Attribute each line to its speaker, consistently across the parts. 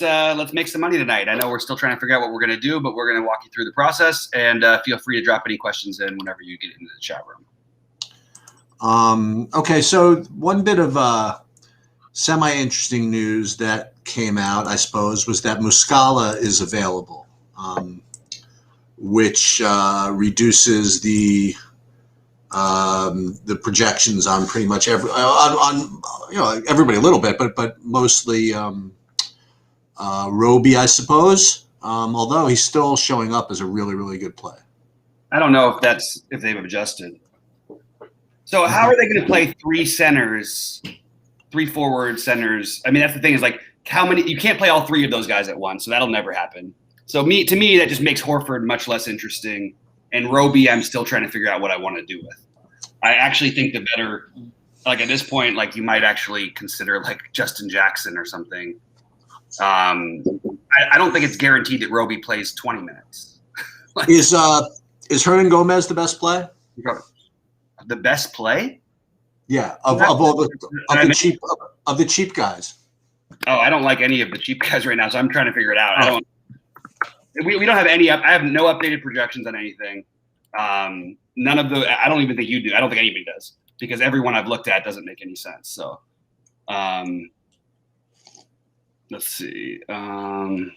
Speaker 1: let's make some money tonight. I know we're still trying to figure out what we're going to do, but we're going to walk you through the process, and feel free to drop any questions in whenever you get into the chat room.
Speaker 2: Okay, so one bit of semi-interesting news that came out, I suppose, was that Muscala is available, which reduces the projections on pretty much everybody a little bit, but mostly Roby, I suppose. Although he's still showing up as a really, really good play.
Speaker 1: I don't know if they've adjusted. So how are they going to play three forward centers? I mean, that's the thing is like how many you can't play all three of those guys at once, so that'll never happen. So to me, that just makes Horford much less interesting. And Roby, I'm still trying to figure out what I want to do with. I actually think the better, like at this point, like you might actually consider like Justin Jackson or something. I don't think it's guaranteed that Roby plays 20 minutes.
Speaker 2: Is Hernangomez the best play?
Speaker 1: The best play?
Speaker 2: Yeah, of the cheap guys.
Speaker 1: Oh, I don't like any of the cheap guys right now, so I'm trying to figure it out. We don't have any. I have no updated projections on anything. None of the. I don't even think you do. I don't think anybody does because everyone I've looked at doesn't make any sense. So, let's see. Hold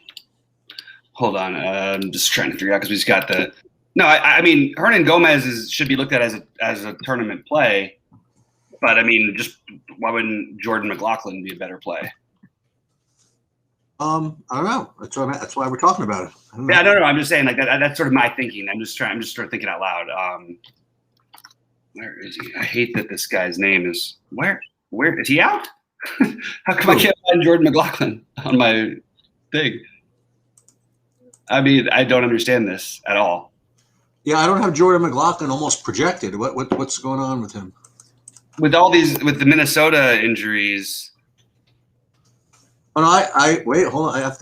Speaker 1: on. I'm just trying to figure out because we just got the. No, I mean Hernangomez should be looked at as a tournament play, but I mean, just why wouldn't Jordan McLaughlin be a better play?
Speaker 2: I don't know. That's why we're talking about it.
Speaker 1: Yeah, no. I'm just saying like that. That's sort of my thinking. I'm just sort of thinking out loud. Where is he? I hate that this guy's name is where is he out? How come I can't find Jordan McLaughlin on my thing? I mean, I don't understand this at all.
Speaker 2: Yeah, I don't have Jordan McLaughlin almost projected. What's going on with him?
Speaker 1: With the Minnesota injuries.
Speaker 2: Oh, no, I wait. Hold on.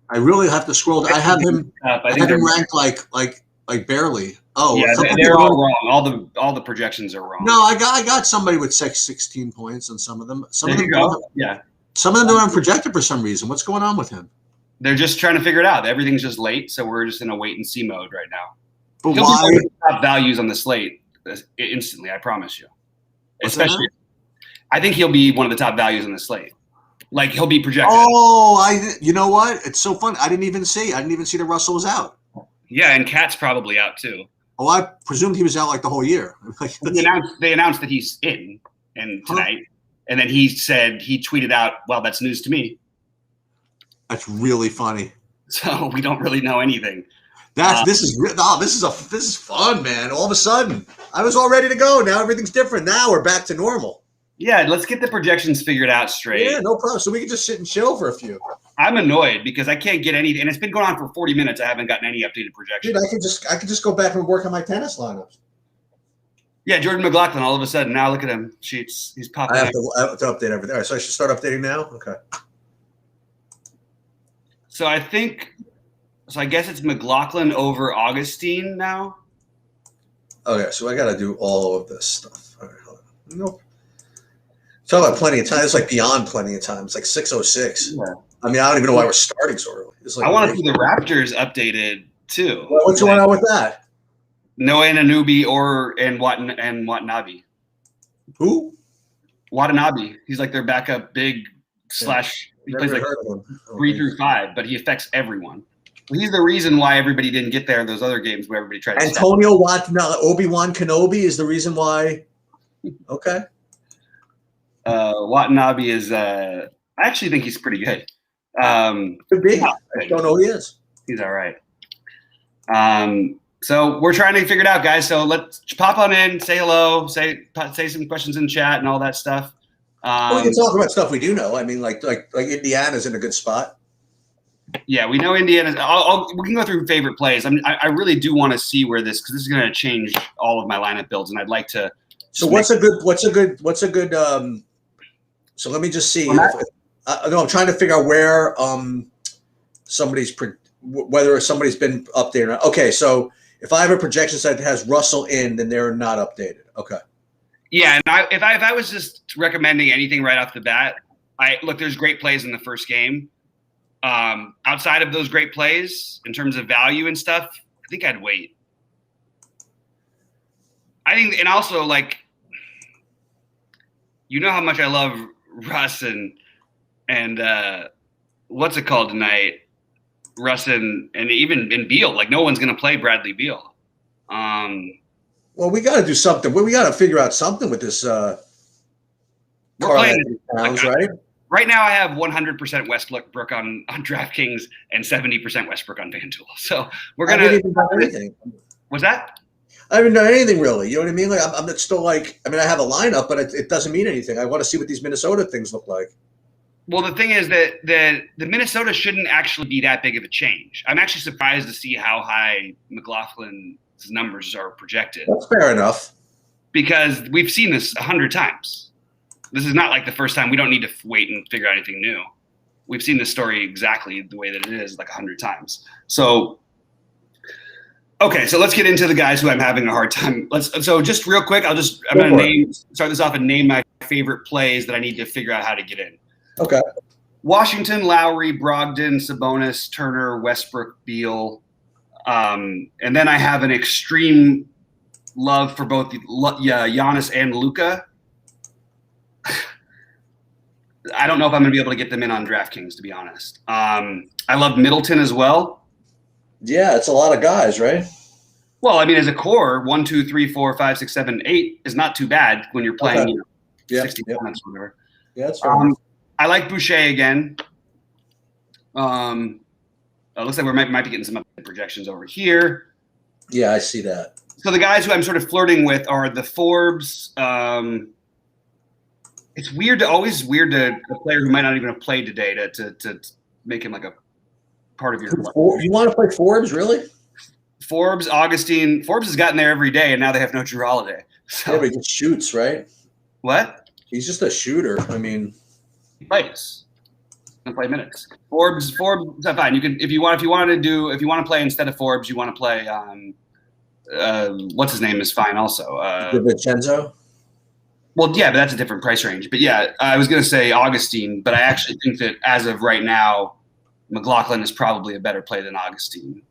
Speaker 2: I really have to scroll. I have him. I have him ranked like barely. Oh,
Speaker 1: yeah, they're all wrong. All the projections are wrong.
Speaker 2: No, I got somebody with 16 points on some of them. Some of them don't have projected for some reason. What's going on with him?
Speaker 1: They're just trying to figure it out. Everything's just late, so we're just in a wait and see mode right now.
Speaker 2: But
Speaker 1: he'll
Speaker 2: why?
Speaker 1: be top values on the slate instantly. I promise you. Especially, I think he'll be one of the top values on the slate. Like he'll be projected.
Speaker 2: Oh, you know what? It's so fun. I didn't even see that Russell was out.
Speaker 1: Yeah, and Cat's probably out too.
Speaker 2: Oh, I presumed he was out like the whole year.
Speaker 1: They announced that he's in tonight, and then he tweeted out, "Well, that's news to me."
Speaker 2: That's really funny.
Speaker 1: So we don't really know anything.
Speaker 2: This is fun, man. All of a sudden, I was all ready to go. Now everything's different. Now we're back to normal.
Speaker 1: Yeah, let's get the projections figured out straight.
Speaker 2: Yeah, no problem. So we can just sit and chill for a few.
Speaker 1: I'm annoyed because I can't get anything, and it's been going on for 40 minutes. I haven't gotten any updated projections.
Speaker 2: Dude, I could just go back and work on my tennis lineups.
Speaker 1: Yeah, Jordan McLaughlin. All of a sudden, now look at him. He's popping.
Speaker 2: I have to update everything. All right, so I should start updating now. Okay.
Speaker 1: So I guess it's McLaughlin over Augustine now.
Speaker 2: Okay, so I got to do all of this stuff. All right, hold on. Nope. Talk about plenty of time. It's like beyond plenty of time. It's like 6:06. Yeah. I mean, I don't even know why we're starting so early. It's like
Speaker 1: I want to see the Raptors updated too.
Speaker 2: Well, what's going on with that?
Speaker 1: Noah Anunoby and Watanabe.
Speaker 2: Who?
Speaker 1: Watanabe. He's like their backup big slash. He plays like 3 through 5, but he affects everyone. He's the reason why everybody didn't get there in those other games where everybody tried to
Speaker 2: Antonio Watanabe, Obi-Wan Kenobi is the reason why. Okay.
Speaker 1: Watanabe is I actually think he's pretty good.
Speaker 2: Could be. I don't know who he is.
Speaker 1: He's all right. So we're trying to figure it out, guys. So let's pop on in, say hello, say some questions in chat and all that stuff.
Speaker 2: We can talk about stuff we do know. I mean, like Indiana's in a good spot.
Speaker 1: Yeah, we know Indiana. We can go through favorite plays. I really do want to see where because this is going to change all of my lineup builds, and I'd like to.
Speaker 2: So what's a good? So let me just see. I'm trying to figure out where whether somebody's been updated. Okay, so if I have a projection set that has Russell in, then they're not updated. Okay.
Speaker 1: Yeah, and if I was just recommending anything right off the bat, there's great plays in the first game. Outside of those great plays, in terms of value and stuff, I think I'd wait. I think, and also like, you know how much I love Russ and what's it called tonight? Russ and even in Beal. Like, no one's going to play Bradley Beal.
Speaker 2: Well, we got to do something. We got to figure out something with this.
Speaker 1: We're playing
Speaker 2: Towns, right?
Speaker 1: Right now, I have 100% Westbrook on DraftKings and 70% Westbrook on FanDuel. So we're gonna.
Speaker 2: I haven't even done anything.
Speaker 1: What's that?
Speaker 2: I haven't done anything really. You know what I mean? Like I'm still like. I mean, I have a lineup, but it doesn't mean anything. I want to see what these Minnesota things look like.
Speaker 1: Well, the thing is that the Minnesota shouldn't actually be that big of a change. I'm actually surprised to see how high McLaughlin's numbers are projected.
Speaker 2: That's fair enough.
Speaker 1: Because we've seen this 100 times. This is not like the first time. We don't need to wait and figure out anything new. We've seen this story exactly the way that it is like 100 times. So, okay, so let's get into the guys who I'm having a hard time. So just real quick, I'm going to start this off and name my favorite plays that I need to figure out how to get in.
Speaker 2: Okay.
Speaker 1: Washington, Lowry, Brogdon, Sabonis, Turner, Westbrook, Beal. And then I have an extreme love for both Giannis and Luka. I don't know if I'm going to be able to get them in on DraftKings, to be honest. I love Middleton as well.
Speaker 2: Yeah, it's a lot of guys, right?
Speaker 1: Well, I mean, as a core, 1, 2, 3, 4, 5, 6, 7, 8 is not too bad when you're playing 60 minutes or whatever.
Speaker 2: Yeah, that's fair.
Speaker 1: I like Boucher again. It looks like we might be getting some projections over here.
Speaker 2: Yeah, I see that.
Speaker 1: So the guys who I'm sort of flirting with are the Forbes. It's always weird to a player who might not even have played today to make him like a part of your.
Speaker 2: You want to play Forbes, really?
Speaker 1: Forbes, Augustine. Forbes has gotten there every day, and now they have no Drew Holiday. So.
Speaker 2: Yeah, but he just shoots, right?
Speaker 1: What?
Speaker 2: He's just a shooter. I mean,
Speaker 1: he plays. Gonna play minutes. Forbes. That's fine. You can if you want to play instead of Forbes, you want to play. What's his name is fine also.
Speaker 2: DiVincenzo.
Speaker 1: Well, yeah, but that's a different price range. But yeah, I was going to say Augustine, but I actually think that as of right now, McLaughlin is probably a better play than Augustine.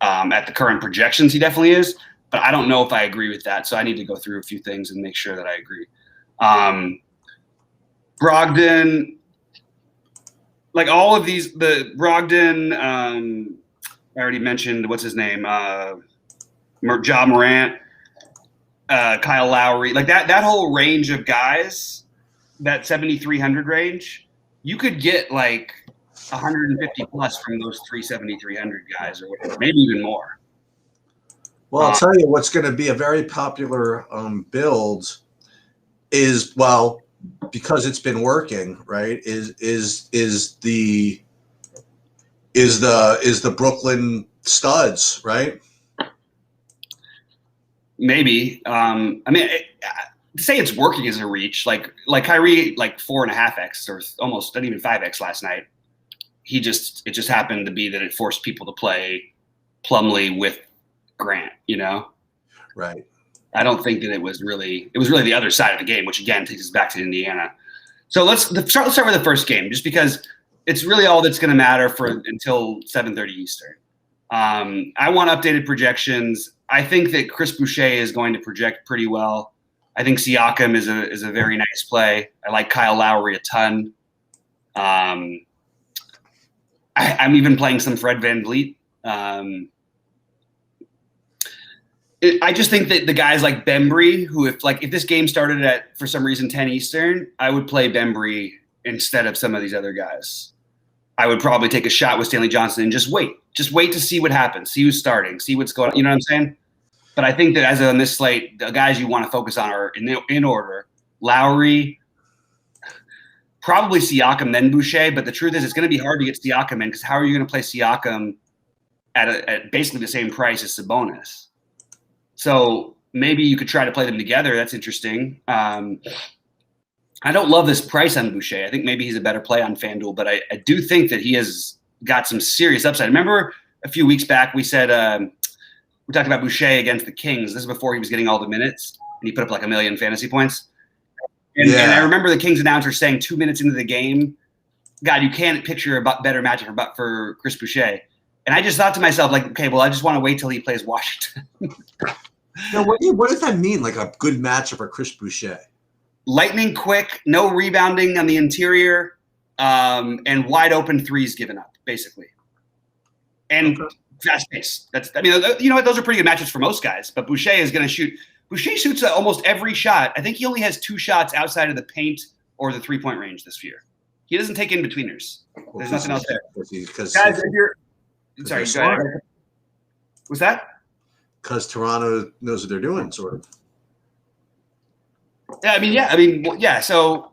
Speaker 1: At the current projections, he definitely is. But I don't know if I agree with that, so I need to go through a few things and make sure that I agree. Brogdon, like all of these, the Brogdon, I already mentioned, what's his name? Ja Morant. Kyle Lowry, like that whole range of guys, that 7,300 range, you could get like 150 plus from those 7,300 guys or whatever, maybe even more.
Speaker 2: Well, I'll tell you what's going to be a very popular build is, well, because it's been working, right? Is the Brooklyn studs, right? Maybe.
Speaker 1: I mean, to say it's working is a reach. Like Kyrie, like 4.5x or almost not even 5x last night. It just happened to be that it forced people to play Plumlee with Grant. You know,
Speaker 2: right?
Speaker 1: I don't think that it was really the other side of the game, which again takes us back to Indiana. So let's start with the first game, just because it's really all that's going to matter until 7:30 Eastern. I want updated projections. I think that Chris Boucher is going to project pretty well. I think Siakam is a very nice play. I like Kyle Lowry a ton. I'm even playing some Fred VanVleet. I just think that the guys like Bembry, who if this game started at for some reason 10 Eastern, I would play Bembry instead of some of these other guys. I would probably take a shot with Stanley Johnson and just wait to see what happens, see who's starting, see what's going on. You know what I'm saying? But I think that as on this slate, the guys you want to focus on are in order: Lowry, probably Siakam, then Boucher. But the truth is, it's going to be hard to get Siakam in because how are you going to play Siakam at basically the same price as Sabonis? So maybe you could try to play them together. That's interesting. I don't love this price on Boucher. I think maybe he's a better play on FanDuel, but I do think that he has got some serious upside. Remember a few weeks back we said we talked about Boucher against the Kings. This is before he was getting all the minutes, and he put up like 1 million fantasy points. And I remember the Kings announcer saying 2 minutes into the game God, you can't picture a better matchup for Chris Boucher. And I just thought to myself, like, okay, well, I just want to wait till he plays Washington.
Speaker 2: Now, what does that mean? Like a good matchup for Chris Boucher?
Speaker 1: Lightning quick, no rebounding on the interior, and wide open threes given up, basically. And fast pace. You know what? Those are pretty good matchups for most guys. But Boucher is going to shoot. Boucher shoots almost every shot. I think he only has 2 shots outside of the paint or the 3-point range this year. He doesn't take in-betweeners. There's nothing else there. Guys, sorry, go ahead. What's that?
Speaker 2: Because Toronto knows what they're doing, sort of.
Speaker 1: Yeah. So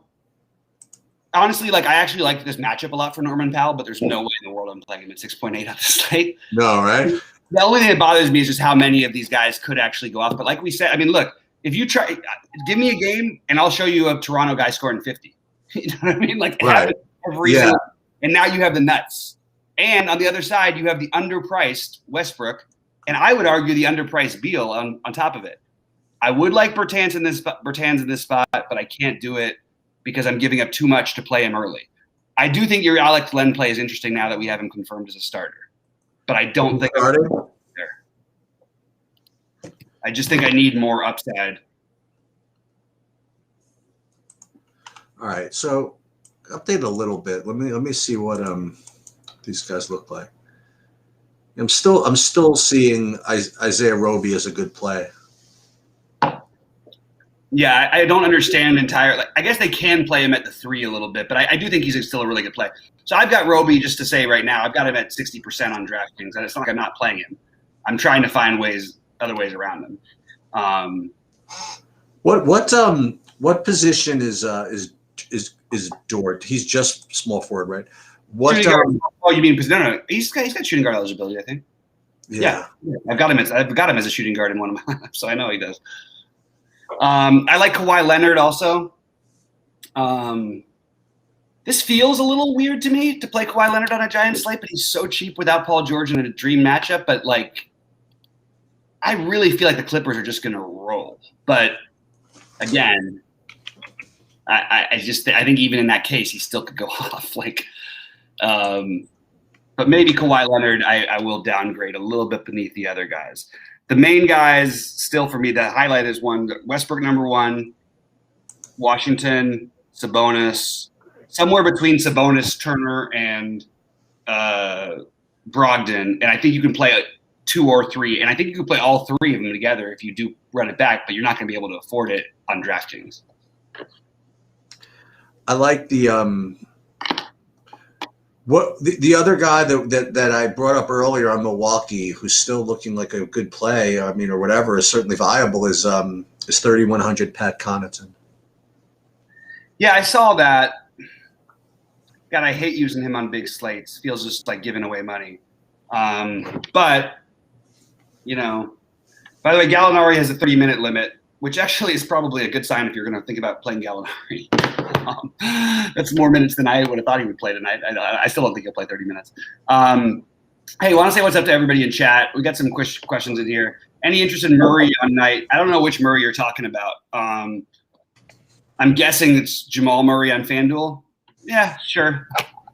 Speaker 1: honestly, like I actually like this matchup a lot for Norman Powell, but there's no way in the world I'm playing him at 6.8 on the slate.
Speaker 2: No, right?
Speaker 1: The only thing that bothers me is just how many of these guys could actually go off. But like we said, I mean, look, if you try, give me a game and I'll show you a Toronto guy scoring 50. You know what I mean? Like
Speaker 2: right.
Speaker 1: Every single, and now you have the nuts. And on the other side, you have the underpriced Westbrook, and I would argue the underpriced Beal on top of it. I would like Bertans in this spot, but I can't do it because I'm giving up too much to play him early. I do think your Alex Len play is interesting now that we have him confirmed as a starter, but I don't think I'm there. I just think I need more upside.
Speaker 2: All right, so update a little bit. Let me see what these guys look like. I'm still seeing Isaiah Roby as a good play.
Speaker 1: Yeah, I don't understand entirely. I guess they can play him at the 3 a little bit, but I do think he's still a really good play. So I've got Roby, just to say right now, I've got him at 60% on DraftKings, and it's not like I'm not playing him. I'm trying to find other ways around him.
Speaker 2: What position is Dort? He's just small forward, right?
Speaker 1: You mean no? He's got shooting guard eligibility, I think. Yeah. I've got him as a shooting guard in one of my lineups, so I know he does. I like Kawhi Leonard also. This feels a little weird to me to play Kawhi Leonard on a Giants slate, but he's so cheap without Paul George in a dream matchup. But like, I really feel like the Clippers are just going to roll. But again, I think even in that case, he still could go off. Like, but maybe Kawhi Leonard, I will downgrade a little bit beneath the other guys. The main guys still for me, the highlight is Westbrook number 1, Washington, Sabonis, somewhere between Sabonis, Turner, and Brogdon. And I think you can play 2 or 3. And I think you can play all 3 of them together if you do run it back, but you're not going to be able to afford it on DraftKings.
Speaker 2: I like the the other guy that I brought up earlier on Milwaukee, who's still looking like a good play, or whatever, is certainly viable, is 3,100 Pat Connaughton. Yeah,
Speaker 1: I saw that. God, I hate using him on big slates. Feels just like giving away money. But, by the way, Gallinari has a 30-minute limit, which actually is probably a good sign if you're going to think about playing Gallinari. That's more minutes than I would have thought he would play tonight. I still don't think he'll play 30 minutes. Hey, want to say what's up to everybody in chat. We got some questions in here. Any interest in Murray on night? I don't know which Murray you're talking about. I'm guessing it's Jamal Murray on FanDuel. Yeah, sure.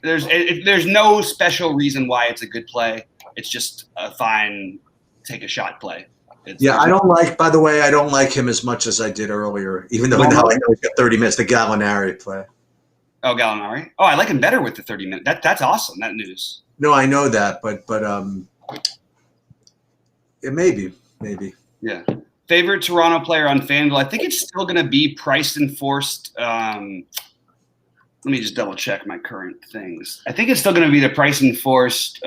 Speaker 1: There's no special reason why it's a good play. It's just a fine take a shot play.
Speaker 2: I don't like him as much as I did earlier, even though now I know he's got 30 minutes. The Gallinari play.
Speaker 1: Oh, Gallinari. Oh, I like him better with the 30 minutes. That's awesome. That news.
Speaker 2: No, I know that, but it maybe.
Speaker 1: Yeah. Favorite Toronto player on FanDuel? I think it's still going to be priced and forced. Let me just double check my current things. I think it's still going to be the price and forced.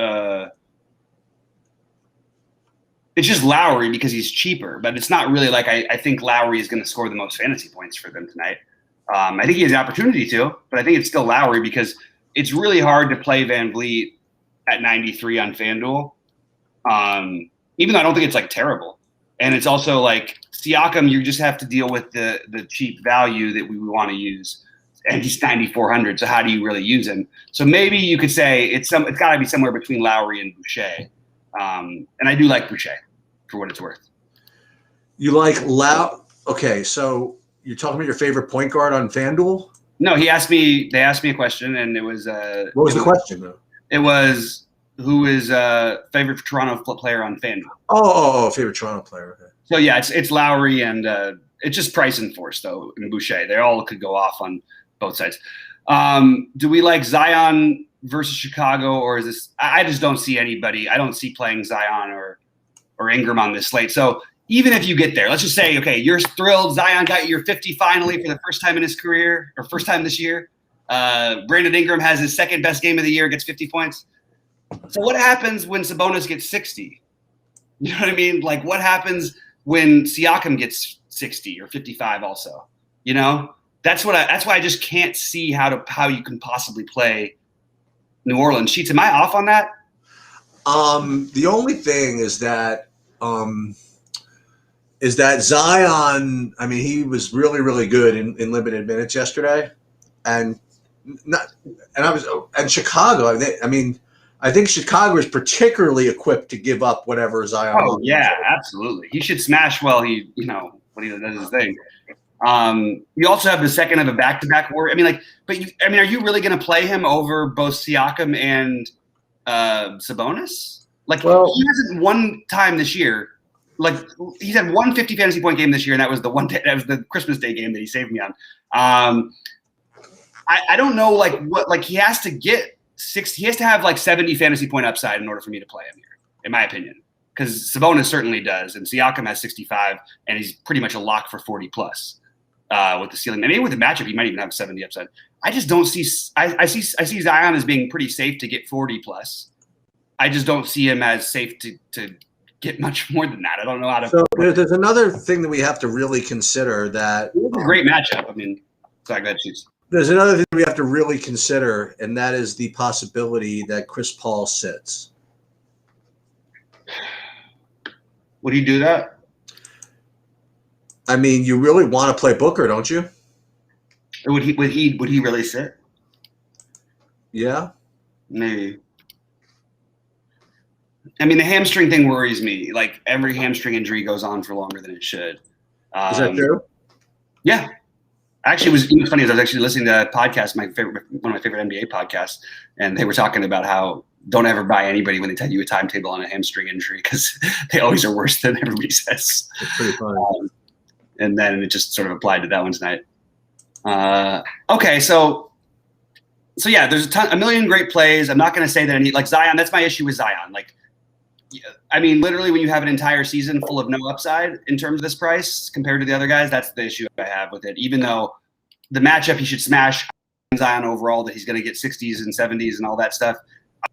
Speaker 1: It's just Lowry because he's cheaper, but it's not really like I think Lowry is going to score the most fantasy points for them tonight. I think he has the opportunity to, but I think it's still Lowry because it's really hard to play Van Vliet at 93 on FanDuel. Even though I don't think it's like terrible. And it's also like Siakam, you just have to deal with the cheap value that we want to use. And he's 9,400. So how do you really use him? So maybe you could say it's got to be somewhere between Lowry and Boucher. And I do like Boucher for what it's worth.
Speaker 2: You like Okay, so you're talking about your favorite point guard on FanDuel?
Speaker 1: No, he asked me. They asked me a question, and it was.
Speaker 2: What was the question though?
Speaker 1: It was who is favorite Toronto player on FanDuel.
Speaker 2: Oh, favorite Toronto player. Okay.
Speaker 1: So yeah, it's Lowry and it's just Price and Force though and Boucher. They all could go off on both sides. Do we like Zion versus Chicago, or is this? I just don't see anybody. I don't see playing Zion or Ingram on this slate. So even if you get there, let's just say, okay, you're thrilled. Zion got your 50 finally for the first time in his career, or first time this year. Brandon Ingram has his second best game of the year, gets 50 points. So what happens when Sabonis gets 60? You know what I mean? Like what happens when Siakam gets 60 or 55 also? You know? That's why I just can't see how you can possibly play New Orleans. Sheets, am I off on that?
Speaker 2: The only thing is that Zion, I mean, he was really, really good in limited minutes yesterday. And Chicago, I think Chicago is particularly equipped to give up whatever Zion.
Speaker 1: Oh yeah, absolutely. He should smash while he when he does his thing. You also have the second of a back-to-back war. I mean, are you really going to play him over both Siakam and Sabonis? He hasn't one time this year. Like he's had one 50 fantasy point game this year, and that was the Christmas Day game that he saved me on. I don't know he has to get 6. He has to have 70 fantasy point upside in order for me to play him here, in my opinion. Because Sabonis certainly does, and Siakam has 65, and he's pretty much a lock for 40 plus with the ceiling. And maybe with the matchup, he might even have 70 upside. I just don't see. I see Zion as being pretty safe to get 40 plus. I just don't see him as safe to get much more than that. I don't know how to.
Speaker 2: So there's another thing that we have to really consider that
Speaker 1: it's a great matchup. I mean, sorry, go ahead, Chiefs.
Speaker 2: There's another thing we have to really consider, and that is the possibility that Chris Paul sits.
Speaker 1: Would he do that?
Speaker 2: I mean, you really want to play Booker, don't you?
Speaker 1: Would he really sit?
Speaker 2: Yeah.
Speaker 1: Maybe. I mean, the hamstring thing worries me. Like every hamstring injury goes on for longer than it should.
Speaker 2: Is that true?
Speaker 1: Yeah. Actually, it was funny. I was actually listening to a podcast, one of my favorite NBA podcasts, and they were talking about how don't ever buy anybody when they tell you a timetable on a hamstring injury because they always are worse than everybody says.
Speaker 2: It's pretty funny.
Speaker 1: And then it just sort of applied to that one tonight. Okay, so yeah, there's a million great plays. I'm not going to say that any Zion. That's my issue with Zion. I mean, literally, when you have an entire season full of no upside in terms of this price compared to the other guys, that's the issue I have with it. Even though the matchup he should smash Zion overall, that he's going to get 60s and 70s and all that stuff.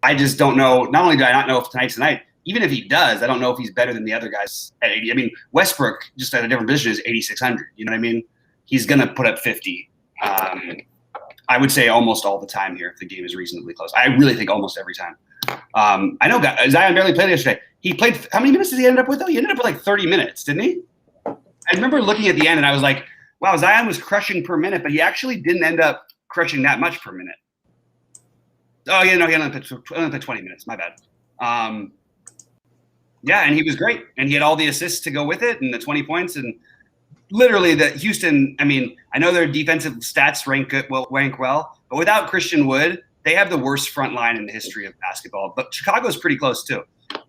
Speaker 1: I just don't know. Not only do I not know if tonight's the night, even if he does, I don't know if he's better than the other guys at 80. I mean, Westbrook, just at a different position, is 8,600. You know what I mean? He's going to put up 50. I would say almost all the time here if the game is reasonably close. I really think almost every time. I know Zion barely played yesterday. He played – how many minutes did he end up with, though? He ended up with 30 minutes, didn't he? I remember looking at the end, and I was like, wow, Zion was crushing per minute, but he actually didn't end up crushing that much per minute. Oh, yeah, no, he only played 20 minutes. My bad. Yeah, and he was great. And he had all the assists to go with it and the 20 points. And literally the Houston, I mean, I know their defensive stats rank well, but without Christian Wood, they have the worst front line in the history of basketball. But Chicago's pretty close, too.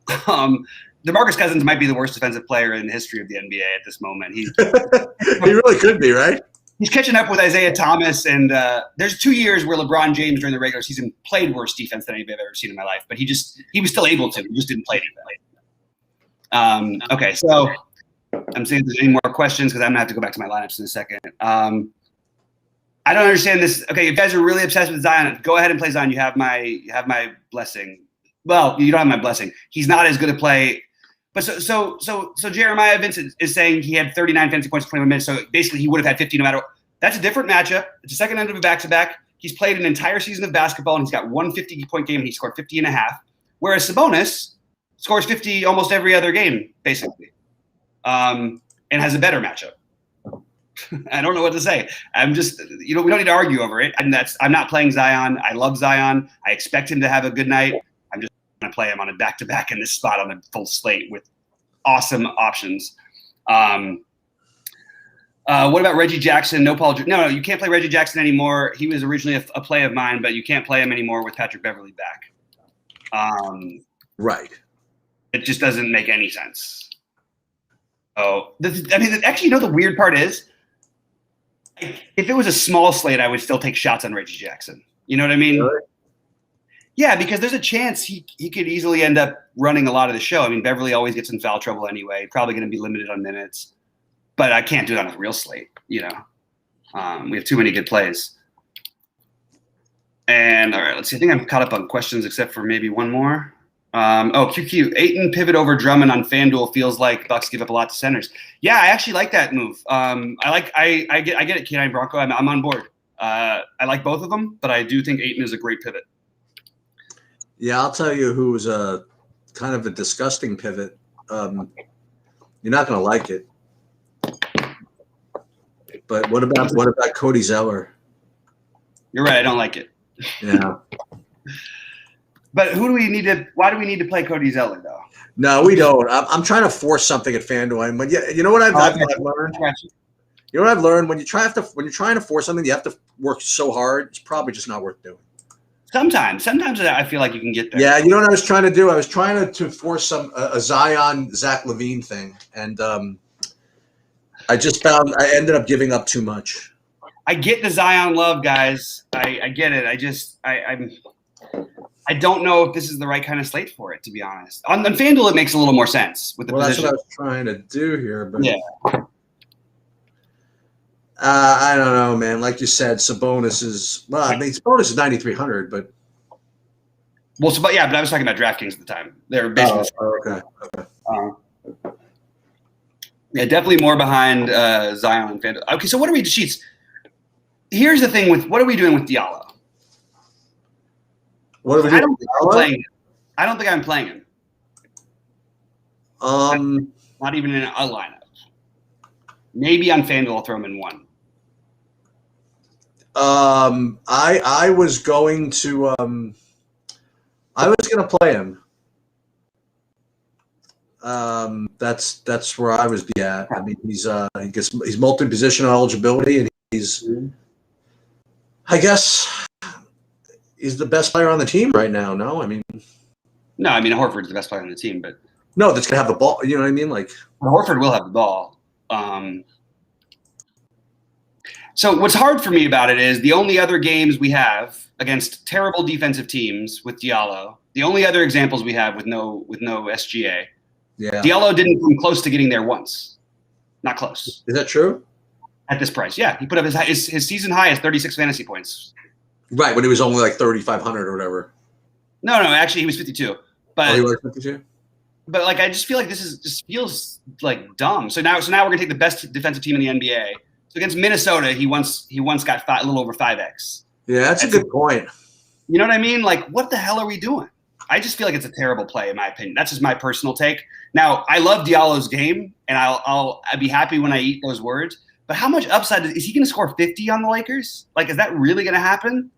Speaker 1: DeMarcus Cousins might be the worst defensive player in the history of the NBA at this moment. He
Speaker 2: really could be, right?
Speaker 1: He's catching up with Isaiah Thomas, and there's 2 years where LeBron James during the regular season played worse defense than anybody I've ever seen in my life, but he was still able to. He just didn't play it. Okay, so I'm seeing if there's any more questions because I'm going to have to go back to my lineups in a second. I don't understand this. Okay, if you guys are really obsessed with Zion, go ahead and play Zion. You have my blessing. Well, you don't have my blessing. He's not as good a play. But so Jeremiah Vincent is saying he had 39 fantasy points in 21 minutes. So basically he would have had 50 no matter what. That's a different matchup. It's a second end of a back-to-back. He's played an entire season of basketball, and he's got one 50-point game, and he scored 50 and a half. Whereas Sabonis scores 50 almost every other game, basically, and has a better matchup. I don't know what to say. I'm just, we don't need to argue over it. And I'm not playing Zion. I love Zion. I expect him to have a good night. I'm just going to play him on a back-to-back in this spot on a full slate with awesome options. What about Reggie Jackson? No, Paul. No, you can't play Reggie Jackson anymore. He was originally a play of mine, but you can't play him anymore with Patrick Beverley back.
Speaker 2: Right.
Speaker 1: It just doesn't make any sense. Oh, actually, the weird part is, if it was a small slate, I would still take shots on Reggie Jackson. You know what I mean?
Speaker 2: Really?
Speaker 1: Yeah, because there's a chance he could easily end up running a lot of the show. I mean, Beverly always gets in foul trouble anyway. Probably going to be limited on minutes. But I can't do it on a real slate, we have too many good plays. And all right, let's see. I think I'm caught up on questions except for maybe one more. QQ. Ayton pivot over Drummond on FanDuel feels like Bucks give up a lot to centers. Yeah, I actually like that move. I get it, K9 Bronco. I'm on board. I like both of them, but I do think Ayton is a great pivot.
Speaker 2: Yeah, I'll tell you who was a kind of a disgusting pivot. You're not going to like it. But what about Cody Zeller?
Speaker 1: You're right. I don't like it.
Speaker 2: Yeah.
Speaker 1: But why do we need to play Cody Zeller though?
Speaker 2: No, we don't. I'm trying to force something at FanDuel. But yeah, you know what I've learned? You know what I've learned? When you're trying to force something, you have to work so hard. It's probably just not worth doing. Sometimes
Speaker 1: I feel like you can get there.
Speaker 2: Yeah, you know what I was trying to do? I was trying to force a Zion Zach LaVine thing, and I ended up giving up too much.
Speaker 1: I get the Zion love, guys. I get it. I don't know if this is the right kind of slate for it, to be honest. On FanDuel, it makes a little more sense with the position.
Speaker 2: That's what I was trying to do here, but
Speaker 1: yeah.
Speaker 2: I don't know, man. Like you said, Sabonis is Sabonis is 9,300, but
Speaker 1: but I was talking about DraftKings at the time. They were basically
Speaker 2: okay.
Speaker 1: Yeah, definitely more behind Zion and FanDuel. Okay, so what are we sheets? Here's the thing with what are we doing with Diallo?
Speaker 2: What are we doing?
Speaker 1: I don't think I'm playing him. Not even in a lineup. Maybe on FanDuel I'll throw him in one.
Speaker 2: I was going to play him. That's where I was at. I mean, he's multi-position eligibility, and I guess he's the best player on the team right now. No,
Speaker 1: Horford's the best player on the team, but
Speaker 2: no, that's gonna have the ball. You know what I mean? Like
Speaker 1: Horford will have the ball. So what's hard for me about it is the only other games we have against terrible defensive teams with Diallo, the only other examples we have with no SGA.
Speaker 2: Yeah.
Speaker 1: Diallo didn't come close to getting there once. Not close.
Speaker 2: Is that true?
Speaker 1: At this price, yeah. He put up his season high is 36 fantasy points.
Speaker 2: Right, when he was only like 3,500 or whatever.
Speaker 1: No, actually he was 52. But
Speaker 2: he was 52?
Speaker 1: But I just feel like just feels like dumb. So now we're gonna take the best defensive team in the NBA. So against Minnesota, he once got a little over 5x.
Speaker 2: Yeah, that's a good point.
Speaker 1: You know what I mean? Like, what the hell are we doing? I just feel like it's a terrible play, in my opinion. That's just my personal take. Now, I love Diallo's game, and I'll be happy when I eat those words. But how much upside is he going to score 50 on the Lakers? Like, is that really going to happen?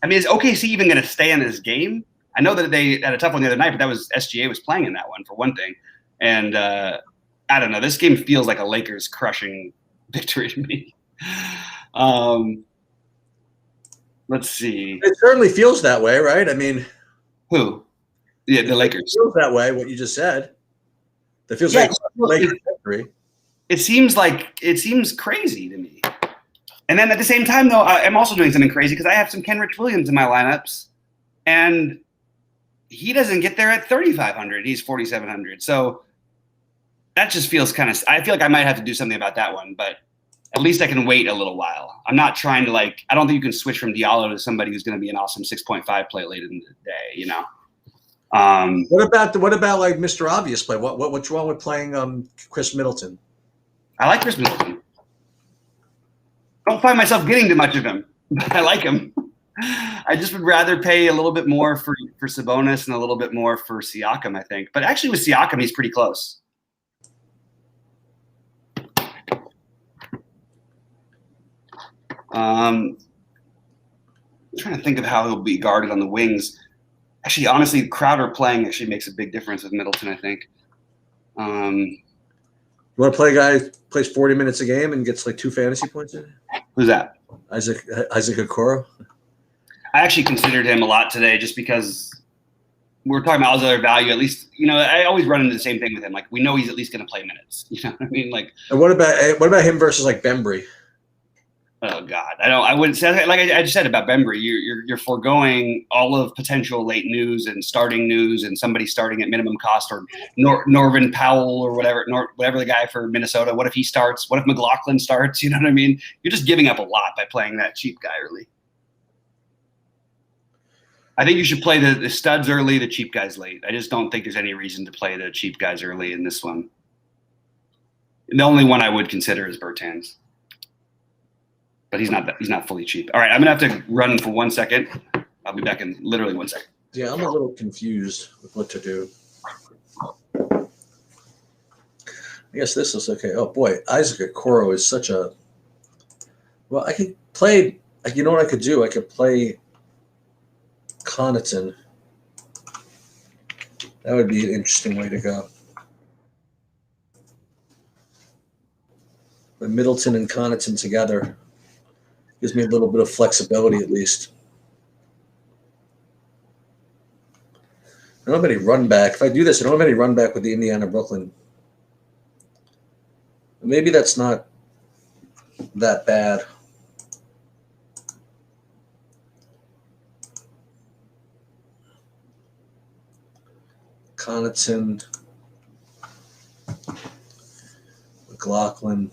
Speaker 1: I mean, is OKC even going to stay in this game? I know that they had a tough one the other night, but that was SGA was playing in that one for one thing. And I don't know. This game feels like a Lakers crushing victory to me. Let's see.
Speaker 2: It certainly feels that way, right? I mean,
Speaker 1: who? Yeah, the Lakers.
Speaker 2: It feels that way. What you just said. That feels like Lakers victory.
Speaker 1: It seems crazy to me. And then at the same time, though, I'm also doing something crazy because I have some Kenrich Williams in my lineups, and he doesn't get there at 3,500. He's 4,700. So that just feels I feel like I might have to do something about that one, but at least I can wait a little while. I'm not trying to I don't think you can switch from Diallo to somebody who's going to be an awesome 6.5 play later in the day, you know?
Speaker 2: What about like Mr. Obvious play? What's wrong with playing Chris Middleton?
Speaker 1: I like Chris Middleton. I don't find myself getting too much of him, but I like him. I just would rather pay a little bit more for Sabonis and a little bit more for Siakam, I think. But actually with Siakam, he's pretty close. I'm trying to think of how he'll be guarded on the wings. Actually, honestly, Crowder playing actually makes a big difference with Middleton, I think.
Speaker 2: You want to play a guy who plays 40 minutes a game and gets like 2 fantasy points in?
Speaker 1: Who's that?
Speaker 2: Isaac Okoro.
Speaker 1: I actually considered him a lot today just because we were talking about auxiliary value. At least, I always run into the same thing with him. Like, we know he's at least going to play minutes. You know what I mean? Like,
Speaker 2: and what about him versus like Bembry?
Speaker 1: Oh God, I wouldn't say, like I just said about Bembry. You're foregoing all of potential late news and starting news and somebody starting at minimum cost, or Norvin Powell or whatever the guy for Minnesota. What if he starts? What if McLaughlin starts? You know what I mean? You're just giving up a lot by playing that cheap guy early. I think you should play the studs early, the cheap guys late. I just don't think there's any reason to play the cheap guys early in this one. The only one I would consider is Bertans. But he's not fully cheap. All right, I'm gonna have to run for 1 second. I'll be back in literally 1 second.
Speaker 2: Yeah, I'm a little confused with what to do. I guess this is okay. Oh boy, Isaac Okoro is such a. Well, I could play. You know what I could do? I could play Connaughton. That would be an interesting way to go. But Middleton and Connaughton together gives me a little bit of flexibility at least. I don't have any run back. If I do this, I don't have any run back with the Indiana Brooklyn. Maybe that's not that bad. Connaughton, McLaughlin.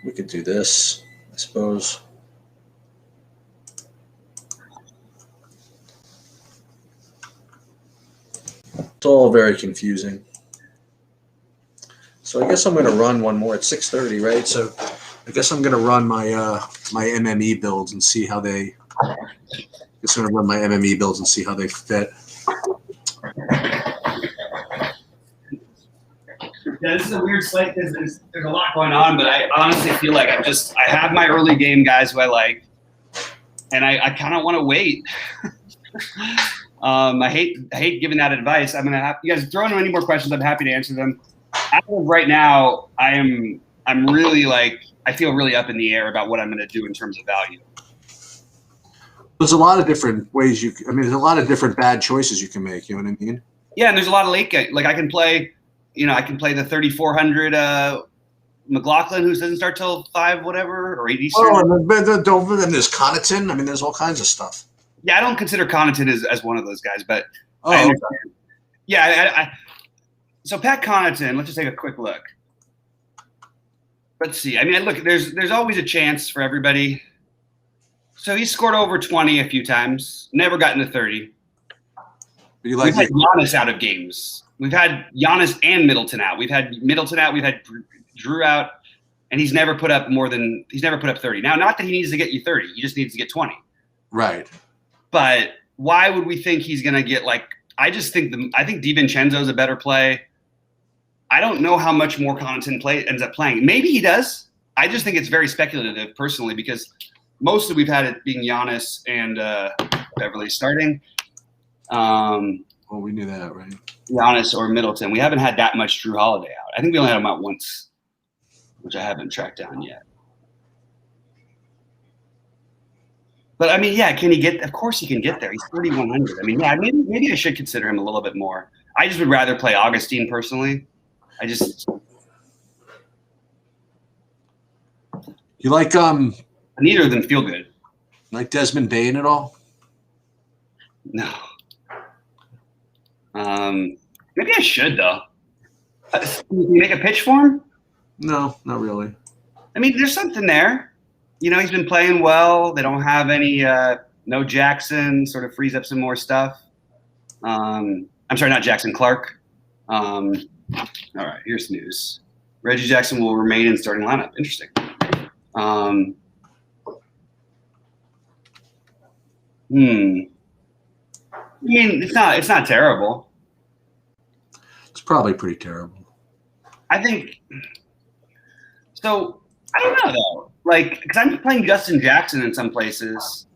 Speaker 2: We could do this, I suppose. It's all very confusing. So I guess I'm going to run one more at 6:30, right? So I guess I'm going to run my my MME builds and see how they. Just going to run my MME builds and see how they fit.
Speaker 1: Yeah, this is a weird slate because there's a lot going on, but I honestly feel like I have my early game guys who I like, and I kind of want to wait. I hate giving that advice. I'm gonna have you guys throw in any more questions. I'm happy to answer them. As of right now, I'm really I feel really up in the air about what I'm gonna do in terms of value.
Speaker 2: There's a lot of different ways there's a lot of different bad choices you can make. You know what I mean?
Speaker 1: Yeah, and there's a lot of late game. Like I can play the 3,400 McLaughlin, who doesn't start till 5 whatever or 80.
Speaker 2: Oh, and then there's Connaughton. I mean, there's all kinds of stuff.
Speaker 1: Yeah, I don't consider Connaughton as one of those guys, but
Speaker 2: okay.
Speaker 1: Yeah. So Pat Connaughton, let's just take a quick look. Let's see. I mean, look, there's always a chance for everybody. So he's scored over 20 a few times, never gotten to 30. We've had Giannis out of games. We've had Giannis and Middleton out. We've had Middleton out. We've had Drew out, and he's never put up 30. Now, not that he needs to get you 30. He just needs to get 20.
Speaker 2: Right.
Speaker 1: But why would we think he's going to get I think DiVincenzo is a better play. I don't know how much more Connaughton ends up playing. Maybe he does. I just think it's very speculative personally because mostly we've had it being Giannis and Beverly starting.
Speaker 2: Well, we knew that, right?
Speaker 1: Giannis or Middleton. We haven't had that much Drew Holiday out. I think we only had him out once, which I haven't tracked down yet. But I mean, yeah, can he get? Of course, he can get there. He's 3,100. I mean, yeah, maybe I should consider him a little bit more. I just would rather play Augustine personally.
Speaker 2: You like
Speaker 1: neither of them feel good.
Speaker 2: Like Desmond Bane at all?
Speaker 1: No. Maybe I should though. Can you make a pitch for him?
Speaker 2: No, not really.
Speaker 1: I mean, there's something there. He's been playing well. They don't have any no Jackson, sort of frees up some more stuff. I'm sorry, not Jackson, Clark. All right, here's news. Reggie Jackson will remain in starting lineup. Interesting. I mean, it's not terrible.
Speaker 2: It's probably pretty terrible.
Speaker 1: I think so. I don't know though. Because I'm playing Justin Jackson in some places.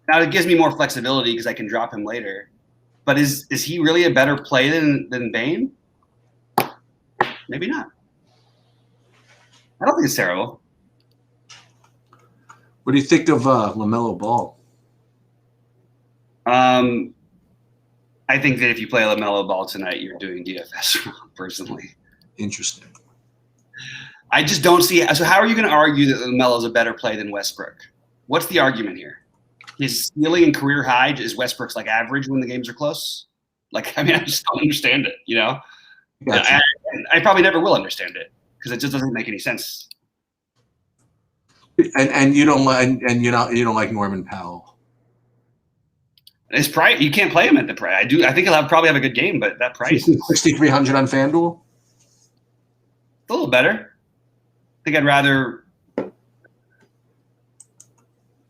Speaker 1: Now it gives me more flexibility because I can drop him later. But is he really a better play than Bane? Maybe not. I don't think it's terrible.
Speaker 3: What do you think of LaMelo Ball?
Speaker 1: I think that if you play LaMelo Ball tonight, you're doing DFS wrong, personally.
Speaker 3: Interesting.
Speaker 1: I just don't see. So how are you going to argue that LaMelo is a better play than Westbrook? What's the argument here? His ceiling and career high is Westbrook's like average when the games are close. Like, I mean, I just don't understand it. You know,
Speaker 3: Gotcha.
Speaker 1: I probably never will understand it because it just doesn't make any sense.
Speaker 3: And you don't you don't like Norman Powell.
Speaker 1: His price, you can't play him at the price. I think he'll probably have a good game, but that price is
Speaker 3: 6,300 on FanDuel.
Speaker 1: a little better. I think I'd rather. I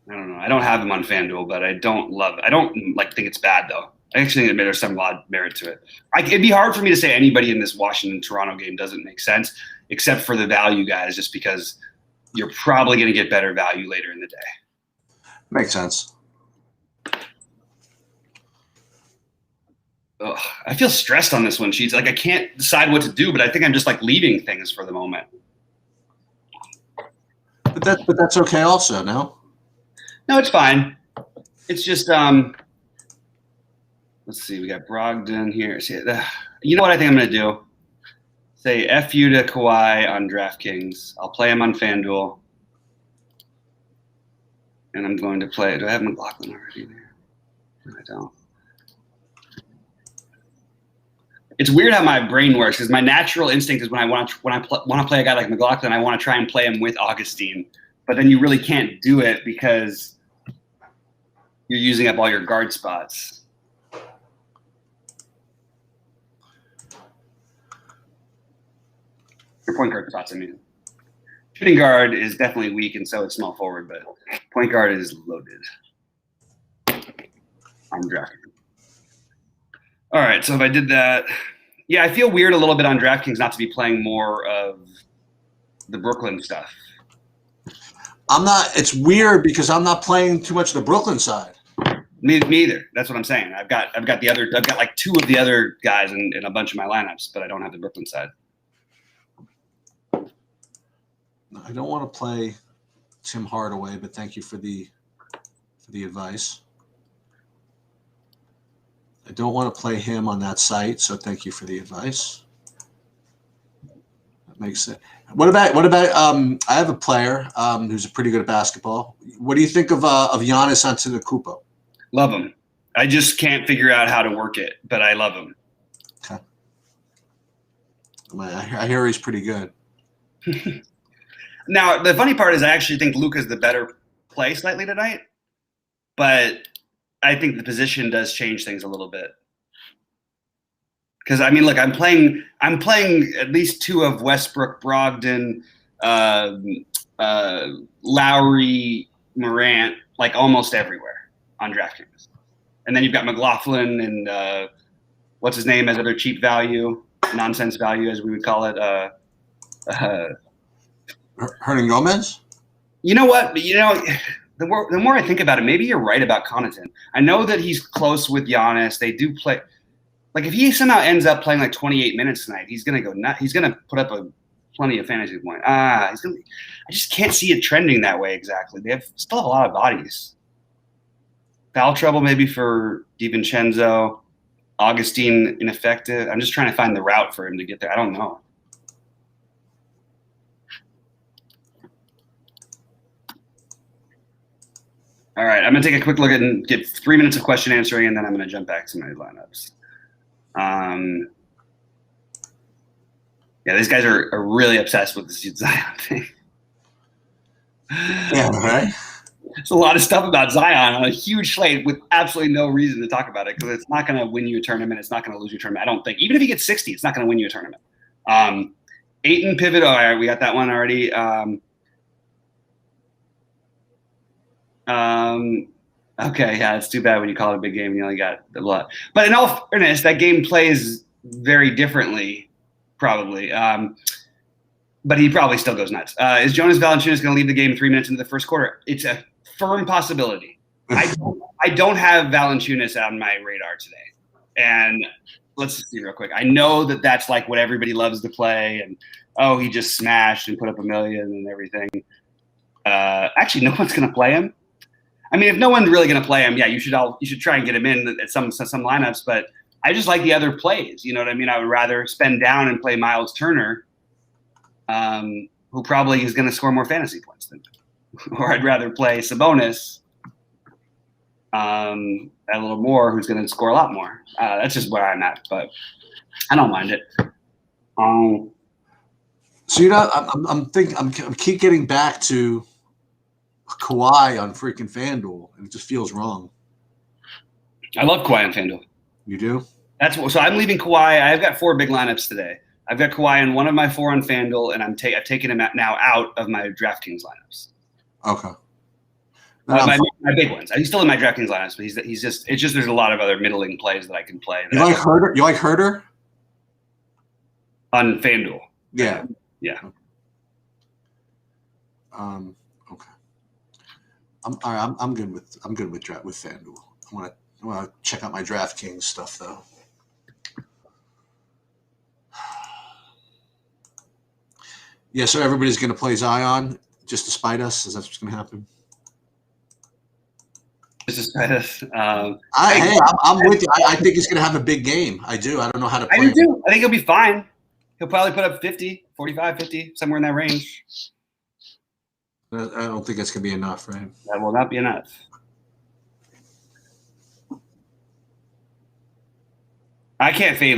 Speaker 1: don't know. I don't have him on FanDuel, but I don't love it. I don't think it's bad though. I actually think that there's some odd merit to it. It'd be hard for me to say anybody in this Washington-Toronto game doesn't make sense, except for the value guys, just because you're probably going to get better value later in the day.
Speaker 3: Makes sense.
Speaker 1: Ugh, I feel stressed on this one, Sheets. Like I can't decide what to do, but I think I'm just like leaving things for the moment.
Speaker 3: But that's okay also, no?
Speaker 1: No, it's fine. It's just let's see. We got Brogdon here. See, you know what I think I'm going to do? Say F you to Kawhi on DraftKings. I'll play him on FanDuel. And I'm going to play. Do I have McLaughlin already there? No, I don't. It's weird how my brain works because my natural instinct is when I want to play a guy like McLaughlin, I want to try and play him with Augustine. But then you really can't do it because you're using up all your guard spots. Your point guard spots, I mean. Shooting guard is definitely weak, and so is small forward, but point guard is loaded. I'm drafting. All right, so if I did that, yeah, I feel weird a little bit on DraftKings not to be playing more of the Brooklyn stuff.
Speaker 3: I'm not. It's weird because I'm not playing too much the Brooklyn side.
Speaker 1: Me either. That's what I'm saying. I've got like two of the other guys in a bunch of my lineups, but I don't have the Brooklyn side.
Speaker 3: I don't want to play Tim Hardaway, but thank you for the advice. I don't want to play him on that site, so thank you for the advice. That makes sense. What about I have a player who's pretty good at basketball. What do you think of Giannis Antetokounmpo?
Speaker 1: Love him. I just can't figure out how to work it, but I love him.
Speaker 3: Okay. I hear he's pretty good.
Speaker 1: Now, the funny part is I actually think Luka's the better play slightly tonight, but I think the position does change things a little bit. Because I mean, look, I'm playing at least two of Westbrook, Brogdon, Lowry, Morant, like almost everywhere on DraftKings. And then you've got McLaughlin and what's his name as other cheap value, nonsense value as we would call it.
Speaker 3: Hernan Gomez?
Speaker 1: You know what? The more I think about it, maybe you're right about Connaughton. I know that he's close with Giannis. They do play. Like if he somehow ends up playing like 28 minutes tonight, he's gonna go nuts. He's gonna put up plenty of fantasy points. I just can't see it trending that way exactly. They still have a lot of bodies. Foul trouble maybe for DiVincenzo. Augustine ineffective. I'm just trying to find the route for him to get there. I don't know. All right, I'm going to take a quick look at and get 3 minutes of question answering, and then I'm going to jump back to my lineups. Yeah, these guys are really obsessed with this Zion thing.
Speaker 3: Yeah, right.
Speaker 1: There's a lot of stuff about Zion on a huge slate with absolutely no reason to talk about it because it's not going to win you a tournament. It's not going to lose you a tournament. I don't think. Even if he gets 60, it's not going to win you a tournament. Ayton pivot. All right, we got that one already. Okay, yeah, it's too bad when you call it a big game and you only got a lot. But in all fairness, that game plays very differently, probably. But he probably still goes nuts. Is Jonas Valanciunas going to leave the game 3 minutes into the first quarter? It's a firm possibility. I don't have Valanciunas on my radar today. And let's just see real quick. I know that that's like what everybody loves to play, and oh, he just smashed and put up 1 million and everything. Actually, no one's going to play him. I mean, if no one's really going to play him, yeah, you should try and get him in at some lineups. But I just like the other plays. You know what I mean? I would rather spend down and play Miles Turner, who probably is going to score more fantasy points than me. Or I'd rather play Sabonis a little more, who's going to score a lot more. That's just where I'm at, but I don't mind it.
Speaker 3: So I'm keep getting back to Kawhi on freaking FanDuel, and it just feels wrong.
Speaker 1: I love Kawhi on FanDuel.
Speaker 3: You do?
Speaker 1: So I'm leaving Kawhi. I've got 4 big lineups today. I've got Kawhi in one of my 4 on FanDuel, and I've taken him now out of my DraftKings lineups.
Speaker 3: Okay.
Speaker 1: My big ones. He's still in my DraftKings lineups, but it's just there's a lot of other middling plays that I can play.
Speaker 3: You like Herder? You like Herder?
Speaker 1: On FanDuel.
Speaker 3: Yeah.
Speaker 1: Yeah.
Speaker 3: Okay. I'm good with FanDuel. I want to check out my DraftKings stuff though. Yeah, so everybody's going to play Zion just to spite us. Is that what's going to happen? I'm with you. I think he's going to have a big game. I do. I don't know how to play.
Speaker 1: I do too. I think he'll be fine. He'll probably put up 50, 45, 50, somewhere in that range.
Speaker 3: I don't think that's going to be enough, right?
Speaker 1: That will not be enough. I can't fade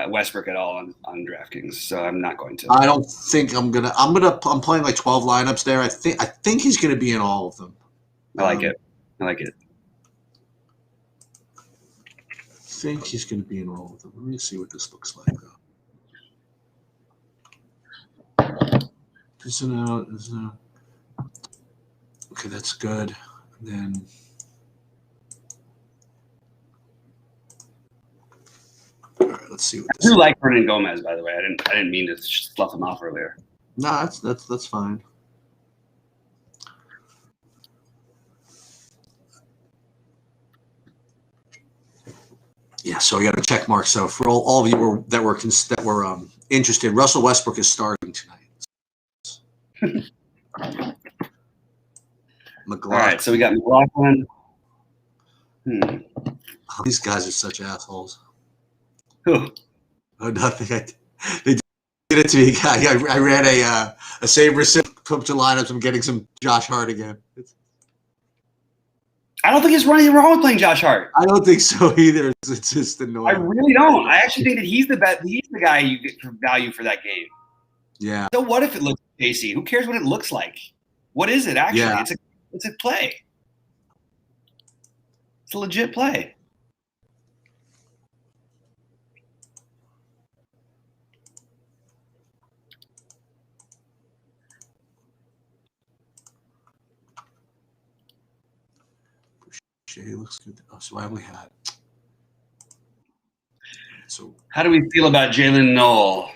Speaker 1: Westbrook at all on DraftKings, so I'm not going to.
Speaker 3: I don't think I'm gonna. I'm playing like 12 lineups there. I think he's going to be in all of them.
Speaker 1: I like it. I
Speaker 3: think he's going to be in all of them. Let me see what this looks like. Okay, that's good. And then. All right, let's see what
Speaker 1: I do like Hernan Gomez, by the way. I didn't mean to fluff him off earlier.
Speaker 3: No, that's fine. Yeah, so we got a check mark. So for all of you that were interested, Russell Westbrook is starting tonight.
Speaker 1: All right, so we got McLaughlin.
Speaker 3: Oh, these guys are such assholes.
Speaker 1: Who?
Speaker 3: Oh, nothing. They did it to me. I ran a Sabres put to lineups. I'm getting some Josh Hart again.
Speaker 1: I don't think there's anything wrong with playing Josh Hart.
Speaker 3: I don't think so either. It's just annoying.
Speaker 1: I really don't. I actually think that he's the best. He's the guy you get for value for that game.
Speaker 3: Yeah.
Speaker 1: So what if it looks pacey? Who cares what it looks like? What is it actually?
Speaker 3: Yeah.
Speaker 1: It's a play. It's a legit play.
Speaker 3: He looks good. Oh, so I only had. So
Speaker 1: how do we feel about Jalen Noel?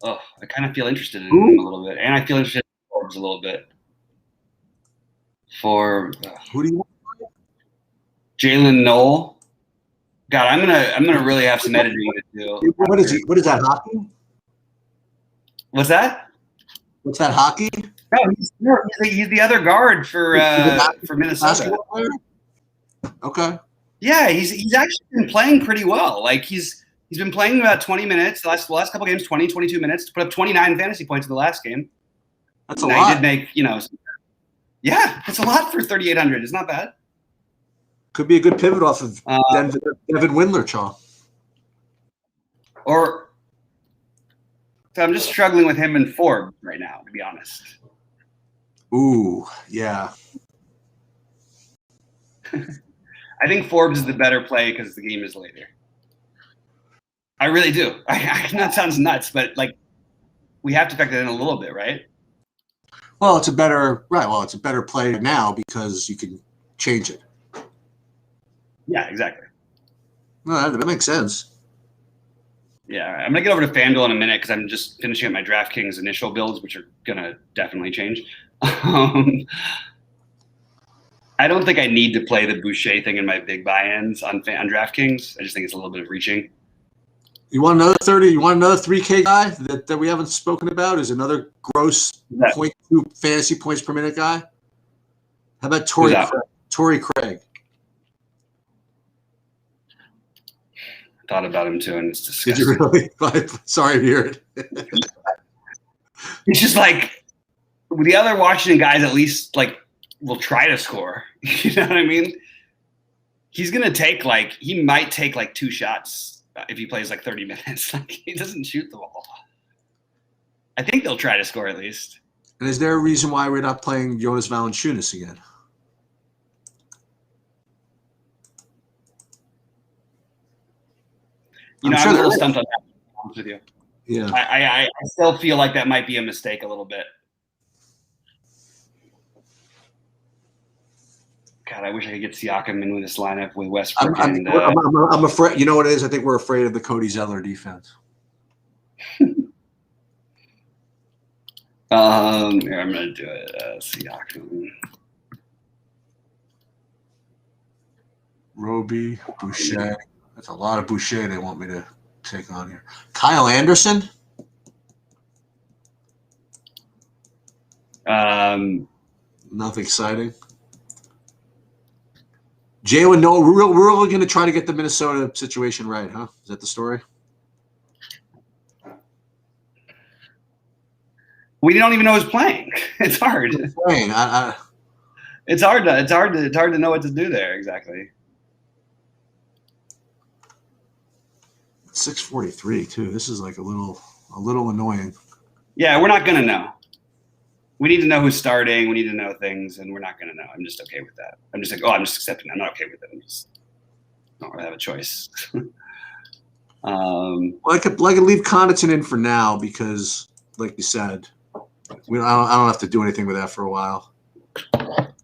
Speaker 1: Oh, I kind of feel interested in him a little bit, and I feel interested in Forbes a little bit.
Speaker 3: Who do you want?
Speaker 1: Jalen Noel. God, I'm gonna really have some editing to do.
Speaker 3: What is he? What is that, hockey?
Speaker 1: What's that?
Speaker 3: What's that, hockey?
Speaker 1: No, he's the other guard for Minnesota.
Speaker 3: Player? Okay.
Speaker 1: Yeah, he's actually been playing pretty well. Like he's been playing about 20 minutes. The last couple games, 20, 22 minutes to put up 29 fantasy points in the last game.
Speaker 3: That's a lot.
Speaker 1: He did make, yeah, it's a lot for 3,800. It's not bad.
Speaker 3: Could be a good pivot off of Devin Windler, Chaw.
Speaker 1: So I'm just struggling with him and Forbes right now, to be honest.
Speaker 3: Ooh, yeah.
Speaker 1: I think Forbes is the better play because the game is later. I really do. That sounds nuts, but we have to factor that in a little bit, right?
Speaker 3: Well, it's a better play now because you can change it.
Speaker 1: Yeah, exactly.
Speaker 3: No, that makes sense.
Speaker 1: Yeah, I'm gonna get over to FanDuel in a minute because I'm just finishing up my DraftKings initial builds, which are gonna definitely change. I don't think I need to play the Boucher thing in my big buy-ins on DraftKings. I just think it's a little bit of reaching.
Speaker 3: You want another 30? You want another 3K guy that we haven't spoken about? Is another gross 0.2 fantasy points per minute guy? How about Torrey Craig?
Speaker 1: Thought about him too, and it's disgusting.
Speaker 3: Did you really? Sorry to hear it.
Speaker 1: It's just like the other Washington guys at least like will try to score. You know what I mean? He might take like 2 shots if he plays like 30 minutes. Like he doesn't shoot the ball. I think they'll try to score at least.
Speaker 3: And is there a reason why we're not playing Jonas Valanciunas again?
Speaker 1: I'm a little stumped on that, to be honest with you.
Speaker 3: Yeah.
Speaker 1: I still feel like that might be a mistake a little bit. God, I wish I could get Siakam in with this lineup with Westbrook.
Speaker 3: I'm afraid. You know what it is? I think we're afraid of the Cody Zeller defense.
Speaker 1: Here, I'm going to do it. Siakam.
Speaker 3: Roby, Boucher. That's a lot of Boucher they want me to take on here. Kyle Anderson? Nothing exciting. Jalen Noel, we're really going to try to get the Minnesota situation right, huh? Is that the story?
Speaker 1: We don't even know who's playing. It's hard. It's hard to know what to do there exactly.
Speaker 3: 6:43 too. This is like a little annoying.
Speaker 1: Yeah, we're not going to know. We need to know who's starting. We need to know things, and we're not going to know. I'm just okay with that. I'm just like, I'm just accepting. I'm not okay with it. I don't really have a choice.
Speaker 3: Well, I could leave Connaughton in for now because, like you said, I don't have to do anything with that for a while. I'm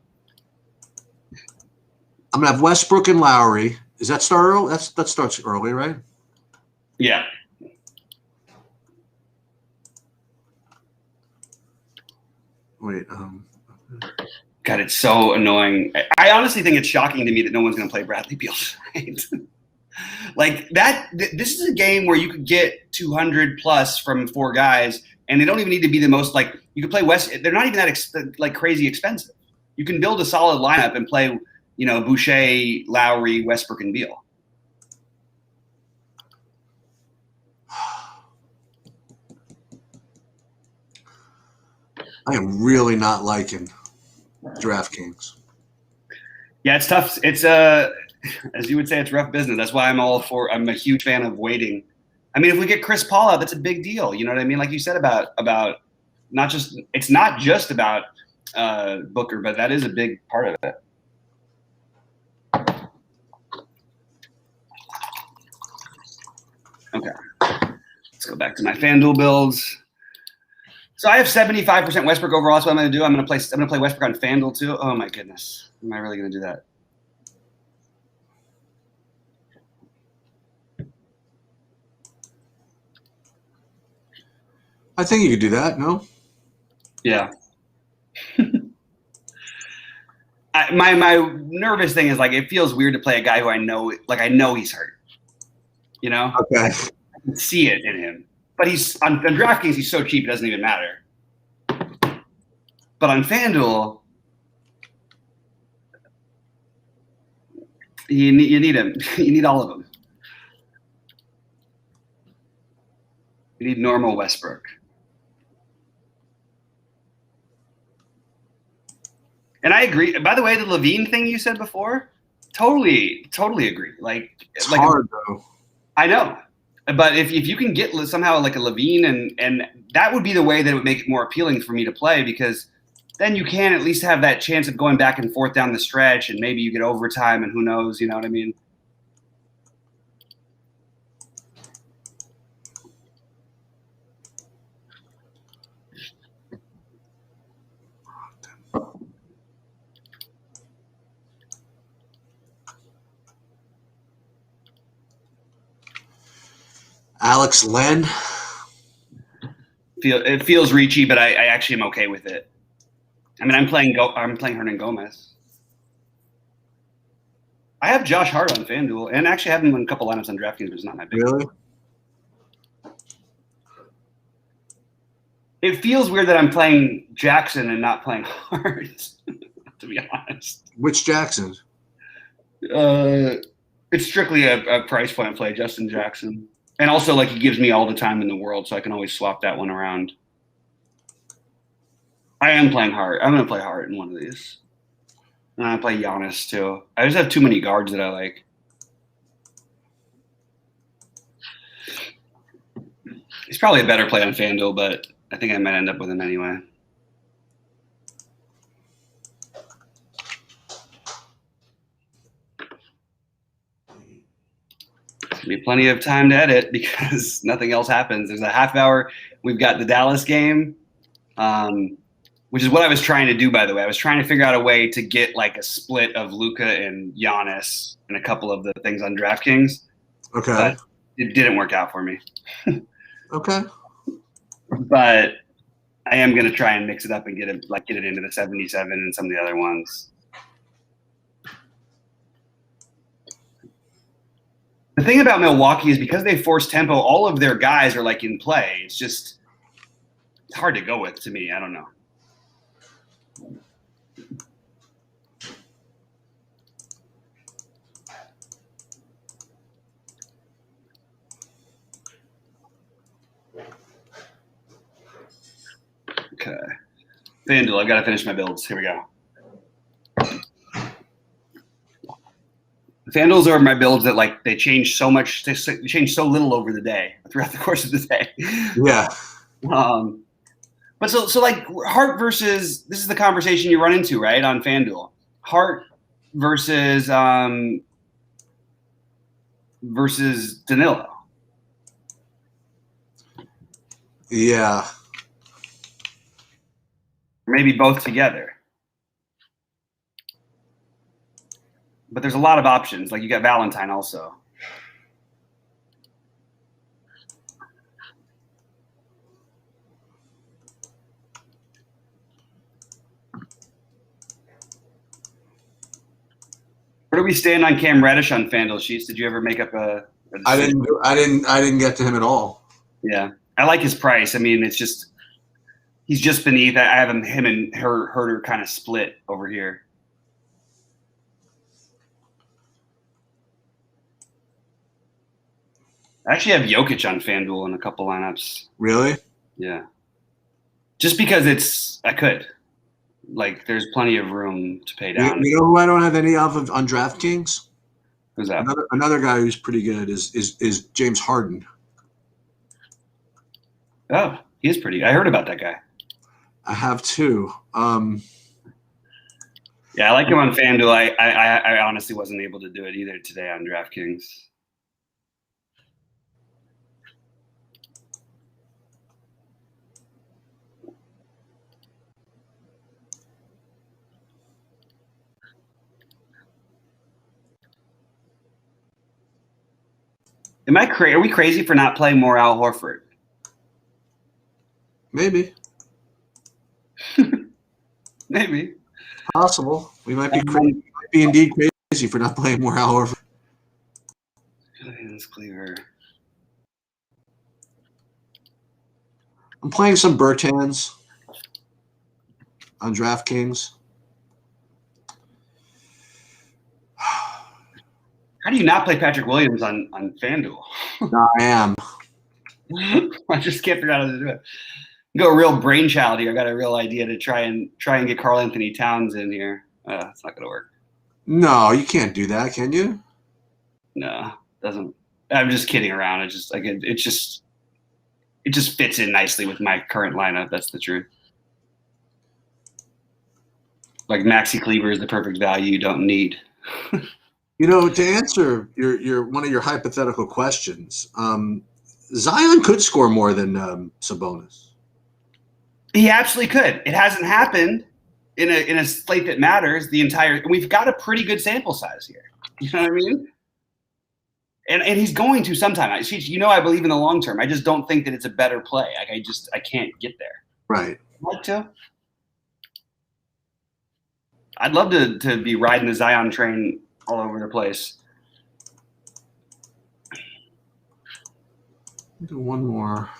Speaker 3: gonna have Westbrook and Lowry. Is that start early? That starts early, right?
Speaker 1: Yeah.
Speaker 3: Wait.
Speaker 1: God, it's so annoying. I honestly think it's shocking to me that no one's going to play Bradley Beal tonight. Like that. This is a game where you could get 200 plus from 4 guys, and they don't even need to be the most like. You could play West. They're not even that crazy expensive. You can build a solid lineup and play, Boucher, Lowry, Westbrook, and Beal.
Speaker 3: I am really not liking DraftKings.
Speaker 1: Yeah, it's tough. It's as you would say, it's rough business. That's why I'm a huge fan of waiting. I mean, if we get Chris Paul out, that's a big deal. You know what I mean? Like you said about it's not just about Booker, but that is a big part of it. Okay, let's go back to my FanDuel builds. So I have 75% Westbrook overall. That's what I'm going to do. I'm going to play Westbrook on FanDuel too. Oh my goodness, am I really going to do that?
Speaker 3: I think you could do that. No.
Speaker 1: Yeah. My nervous thing is like it feels weird to play a guy who I know he's hurt. Okay. I can see it in him. But he's on DraftKings, he's so cheap it doesn't even matter. But on FanDuel, you need him. You need all of them. You need normal Westbrook. And I agree. By the way, the Levine thing you said before, totally agree.
Speaker 3: It's hard though.
Speaker 1: I know. But if you can get somehow like a Levine and that would be the way that it would make it more appealing for me to play, because then you can at least have that chance of going back and forth down the stretch, and maybe you get overtime and who knows, you know what I mean?
Speaker 3: Alex Len.
Speaker 1: It feels reachy, but I actually am okay with it. I mean, I'm playing Hernan Gomez. I have Josh Hart on FanDuel, and actually have him in a couple lineups on DraftKings, but it's not my big.
Speaker 3: Really?
Speaker 1: It feels weird that I'm playing Jackson and not playing Hart, to be honest.
Speaker 3: Which Jackson?
Speaker 1: It's strictly a price point play, Justin Jackson. And also, like, he gives me all the time in the world, so I can always swap that one around. I am playing Hart. I'm going to play Hart in one of these. And I play Giannis, too. I just have too many guards that I like. He's probably a better play on FanDuel, but I think I might end up with him anyway. Be plenty of time to edit because nothing else happens. There's a half hour. We've got the Dallas game, which is what I was trying to do, by the way. I was trying to figure out a way to get like a split of Luka and Giannis and a couple of the things on DraftKings.
Speaker 3: Okay.
Speaker 1: But it didn't work out for me.
Speaker 3: Okay.
Speaker 1: But I am going to try and mix it up and get it into the 77 and some of the other ones. The thing about Milwaukee is because they force tempo, all of their guys are like in play. It's hard to go with to me. I don't know. Okay. FanDuel, I've got to finish my builds. Here we go. FanDuels are my builds that like they change so much, they change so little over the day, throughout the course of the day.
Speaker 3: Yeah.
Speaker 1: But so like Hart versus, this is the conversation you run into, right, on FanDuel. Hart versus Danilo.
Speaker 3: Yeah.
Speaker 1: Maybe both together. But there's a lot of options. Like you got Valentine also. Where do we stand on Cam Reddish on FanDuel sheets? Did you ever make up a
Speaker 3: I didn't get to him at all.
Speaker 1: Yeah. I like his price. I mean, it's just he's just beneath. I have him and Herder kind of split over here. I actually have Jokic on FanDuel in a couple lineups.
Speaker 3: Really?
Speaker 1: Yeah. Just because I could. Like, there's plenty of room to pay down.
Speaker 3: You know who I don't have any of on DraftKings?
Speaker 1: Who's that?
Speaker 3: Another guy who's pretty good is James Harden.
Speaker 1: Oh, he is pretty. I heard about that guy.
Speaker 3: I have two.
Speaker 1: Yeah, I like him on FanDuel. I honestly wasn't able to do it either today on DraftKings. Are we crazy for not playing more Al Horford?
Speaker 3: Maybe.
Speaker 1: Maybe.
Speaker 3: Possible. We might be crazy. We might be indeed crazy for not playing more Al Horford.
Speaker 1: Cleaver.
Speaker 3: I'm playing some Bertans on DraftKings.
Speaker 1: How do you not play Patrick Williams on FanDuel?
Speaker 3: No, I am.
Speaker 1: I just can't figure out how to do it. Go real brainchild here. I got a real idea to try and get Karl Anthony Towns in here. It's not gonna work.
Speaker 3: No, you can't do that, can you?
Speaker 1: No, doesn't. I'm just kidding around. It just fits in nicely with my current lineup. That's the truth. Like Maxi Kleber is the perfect value you don't need.
Speaker 3: You know, to answer your one of your hypothetical questions, Zion could score more than Sabonis.
Speaker 1: He absolutely could. It hasn't happened in a slate that matters the entire. We've got a pretty good sample size here. You know what I mean? And he's going to sometime. I believe in the long term. I just don't think that it's a better play. Like I can't get there.
Speaker 3: Right.
Speaker 1: I'd like to. I'd love to be riding the Zion train all over the place.
Speaker 3: Do one more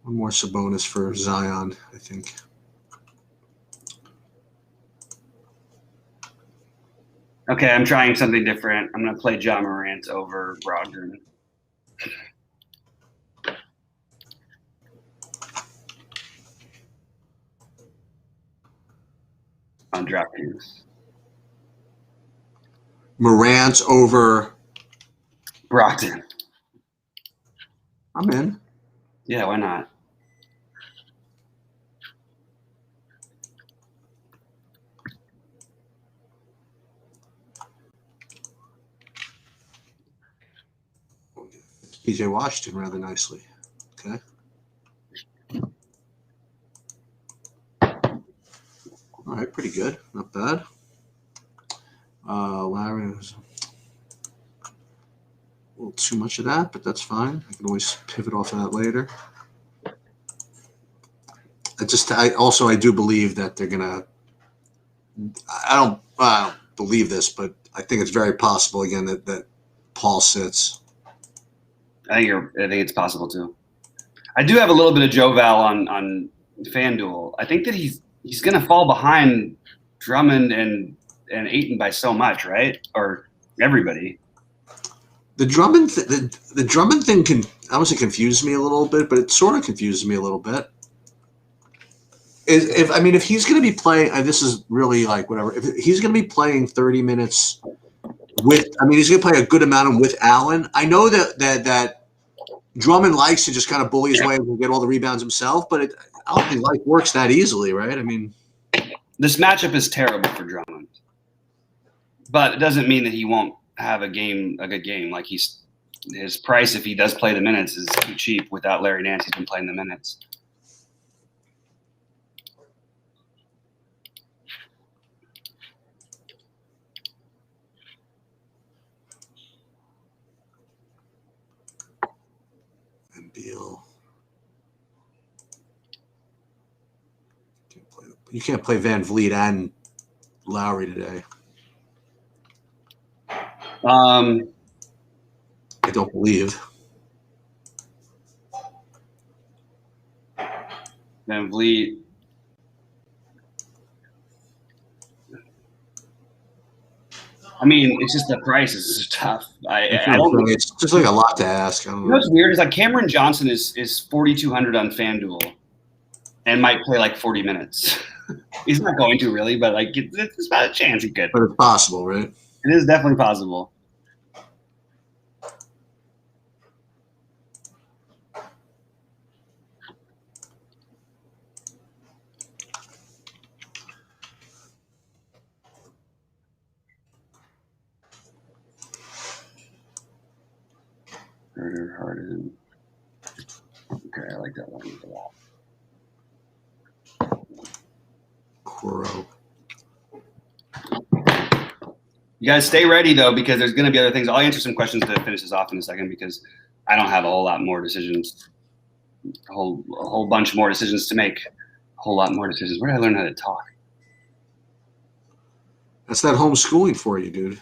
Speaker 3: Sabonis for Zion, I think.
Speaker 1: Okay, I'm trying something different. I'm going to play Ja Morant over Brogdon. On DraftKings.
Speaker 3: Morant over
Speaker 1: Brogdon.
Speaker 3: I'm in.
Speaker 1: Yeah, why not?
Speaker 3: PJ Washington rather nicely. Okay. All right, pretty good. Not bad. Larry was a little too much of that, but that's fine. I can always pivot off of that later. I do believe that they're gonna. I don't believe this, but I think it's very possible again that Paul sits.
Speaker 1: I think it's possible too. I do have a little bit of Joe Val on FanDuel. I think that he's going to fall behind Drummond and Ayton by so much, right? Or everybody.
Speaker 3: The Drummond the Drummond thing can obviously confuse me a little bit, but it sort of confuses me a little bit. If he's going to be playing, and this is really like whatever. If he's going to be playing 30 minutes he's going to play a good amount with Allen. I know that Drummond likes to just kind of bully his way and get all the rebounds himself, but I don't think life works that easily, right? I mean,
Speaker 1: this matchup is terrible for Drummond, but it doesn't mean that he won't have a good game. Like his price, if he does play the minutes, is too cheap without Larry Nance. He's been playing the minutes.
Speaker 3: Beal. You can't play Van Vliet and Lowry today. I don't believe.
Speaker 1: Van Vliet. I mean, it's just the price is just tough.
Speaker 3: It's just like a lot to ask.
Speaker 1: You know what's weird is like Cameron Johnson is 4,200 on FanDuel and might play like 40 minutes. He's not going to really, but like it's about a chance he could.
Speaker 3: But it's possible, right?
Speaker 1: It is definitely possible. Harden. Okay, I like that one a lot.
Speaker 3: Coro.
Speaker 1: You guys stay ready though, because there's going to be other things. I'll answer some questions to finish this off in a second because I don't have a whole lot more decisions. A whole bunch more decisions to make. A whole lot more decisions. Where did I learn how to talk?
Speaker 3: That's that homeschooling for you, dude.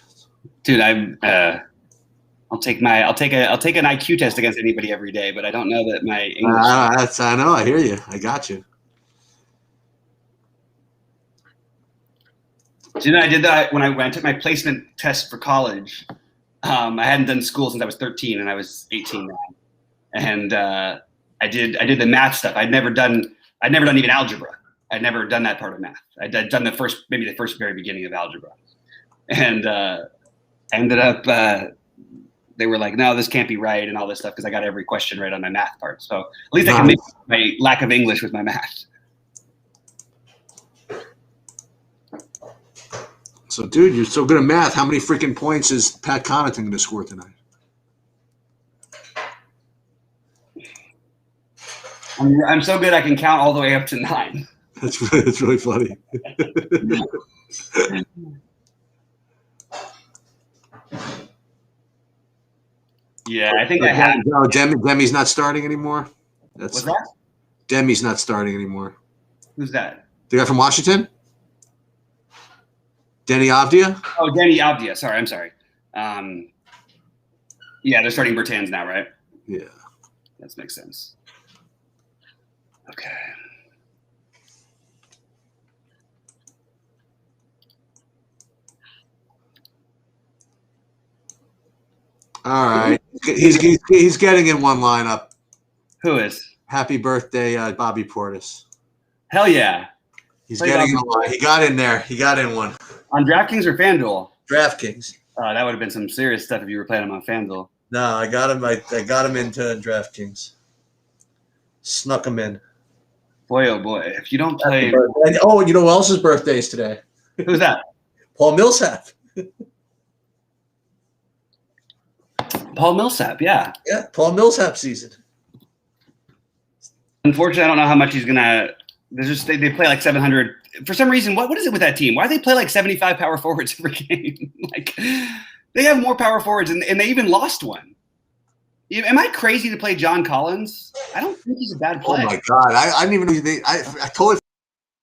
Speaker 1: Dude, I'll take an IQ test against anybody every day, but I don't know that my English.
Speaker 3: I know. I hear you. I got you.
Speaker 1: Do you know I did that when I took my placement test for college? I hadn't done school since I was 13, and I was 18 now, and I did the math stuff. I'd never done even algebra. I'd never done that part of math. I'd done the first very beginning of algebra, and ended up. They were like, no, this can't be right and all this stuff because I got every question right on my math part. So at least I can make my lack of English with my math.
Speaker 3: So, dude, you're so good at math. How many freaking points is Pat Connaughton going to score tonight?
Speaker 1: I'm so good I can count all the way up to 9.
Speaker 3: That's really funny.
Speaker 1: Yeah, I think I have.
Speaker 3: No, Demi's not starting anymore.
Speaker 1: What's that?
Speaker 3: Demi's not starting anymore.
Speaker 1: Who's that?
Speaker 3: The guy from Washington? Denny Avdia?
Speaker 1: Oh, Danny Avdia. Sorry, I'm sorry. Yeah, they're starting Bertans now, right?
Speaker 3: Yeah.
Speaker 1: That makes sense. Okay.
Speaker 3: All right. He's getting in one lineup.
Speaker 1: Who is?
Speaker 3: Happy birthday, Bobby Portis.
Speaker 1: Hell yeah.
Speaker 3: He's
Speaker 1: Play
Speaker 3: getting in
Speaker 1: Bobby.
Speaker 3: one. He got in there. He got in one.
Speaker 1: On DraftKings or FanDuel?
Speaker 2: DraftKings.
Speaker 1: That would have been some serious stuff if you were playing him on FanDuel.
Speaker 2: No, I got him. I got him into DraftKings. Snuck him in.
Speaker 1: Boy, oh boy. If you don't play.
Speaker 2: And, oh, you know who else's birthday is today?
Speaker 1: Who's that?
Speaker 2: Paul Millsap.
Speaker 1: Paul Millsap, yeah.
Speaker 2: Yeah, Paul Millsap season.
Speaker 1: Unfortunately, I don't know how much he's going to. They play like 700. For some reason, what is it with that team? Why do they play like 75 power forwards every game? Like, they have more power forwards, and they even lost one. Am I crazy to play John Collins? I don't think he's a bad play.
Speaker 3: Oh my God! I didn't even know I totally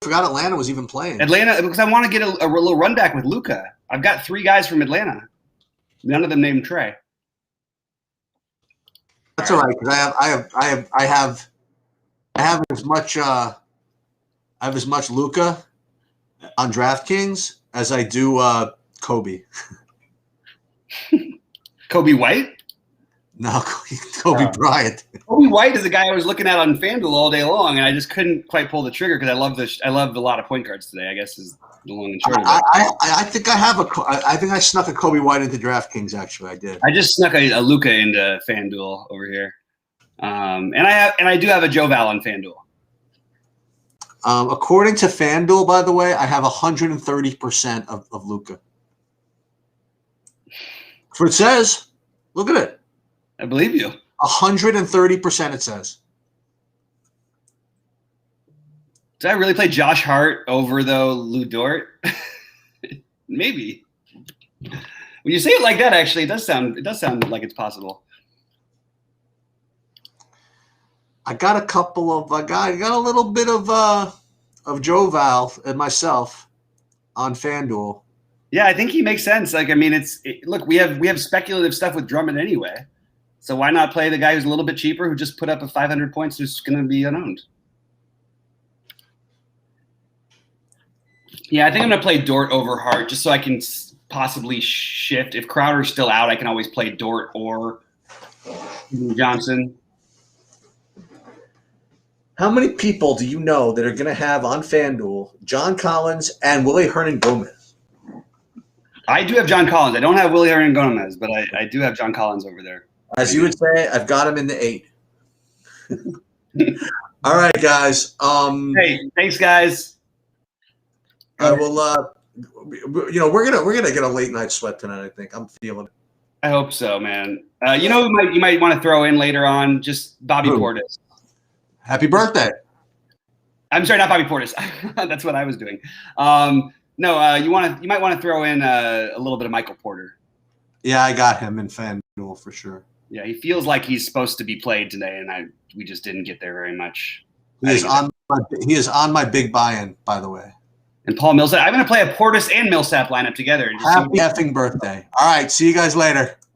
Speaker 3: forgot Atlanta was even playing.
Speaker 1: Atlanta, because I want to get a little run back with Luka. I've got 3 guys from Atlanta. None of them named Trey.
Speaker 3: That's all right because I have as much Luka on DraftKings as I do Kobe.
Speaker 1: Kobe White?
Speaker 3: No, Kobe Bryant.
Speaker 1: Kobe White is the guy I was looking at on FanDuel all day long, and I just couldn't quite pull the trigger because I loved a lot of point guards today. I guess is the long and short of it.
Speaker 3: I think I think I snuck a Kobe White into DraftKings. Actually, I did.
Speaker 1: I just snuck a Luka into FanDuel over here, and I do have a Joe Val on FanDuel.
Speaker 3: According to FanDuel, by the way, I have 130% of Luka. That's what it says. Look at it.
Speaker 1: I believe you.
Speaker 3: 130% it says.
Speaker 1: Did I really play Josh Hart over Lou Dort? Maybe. When you say it like that, actually, it does sound like it's possible.
Speaker 3: I got a couple of I got a little bit of Joe Val and myself on FanDuel.
Speaker 1: Yeah, I think he makes sense. Like, I mean, look, we have speculative stuff with Drummond anyway. So why not play the guy who's a little bit cheaper who just put up a 500 points who's going to be unowned? Yeah, I think I'm going to play Dort over Hart just so I can possibly shift. If Crowder's still out, I can always play Dort or Johnson.
Speaker 2: How many people do you know that are going to have on FanDuel John Collins and Willie Hernan-Gomez?
Speaker 1: I do have John Collins. I don't have Willie Hernan-Gomez, but I do have John Collins over there.
Speaker 2: As you would say, I've got him in the 8. All right, guys.
Speaker 1: Hey, thanks, guys.
Speaker 2: I will. We're gonna get a late night sweat tonight. I think I'm feeling it.
Speaker 1: I hope so, man. You might want to throw in later on just Bobby Portis.
Speaker 3: Happy birthday!
Speaker 1: I'm sorry, not Bobby Portis. That's what I was doing. No, you might want to throw in a little bit of Michael Porter.
Speaker 3: Yeah, I got him in FanDuel for sure.
Speaker 1: Yeah, he feels like he's supposed to be played today, and we just didn't get there very much.
Speaker 3: He is on my big buy-in, by the way.
Speaker 1: And Paul Millsap. I'm going to play a Portis and Millsap lineup together. And just
Speaker 3: Happy effing birthday! All right, see you guys later.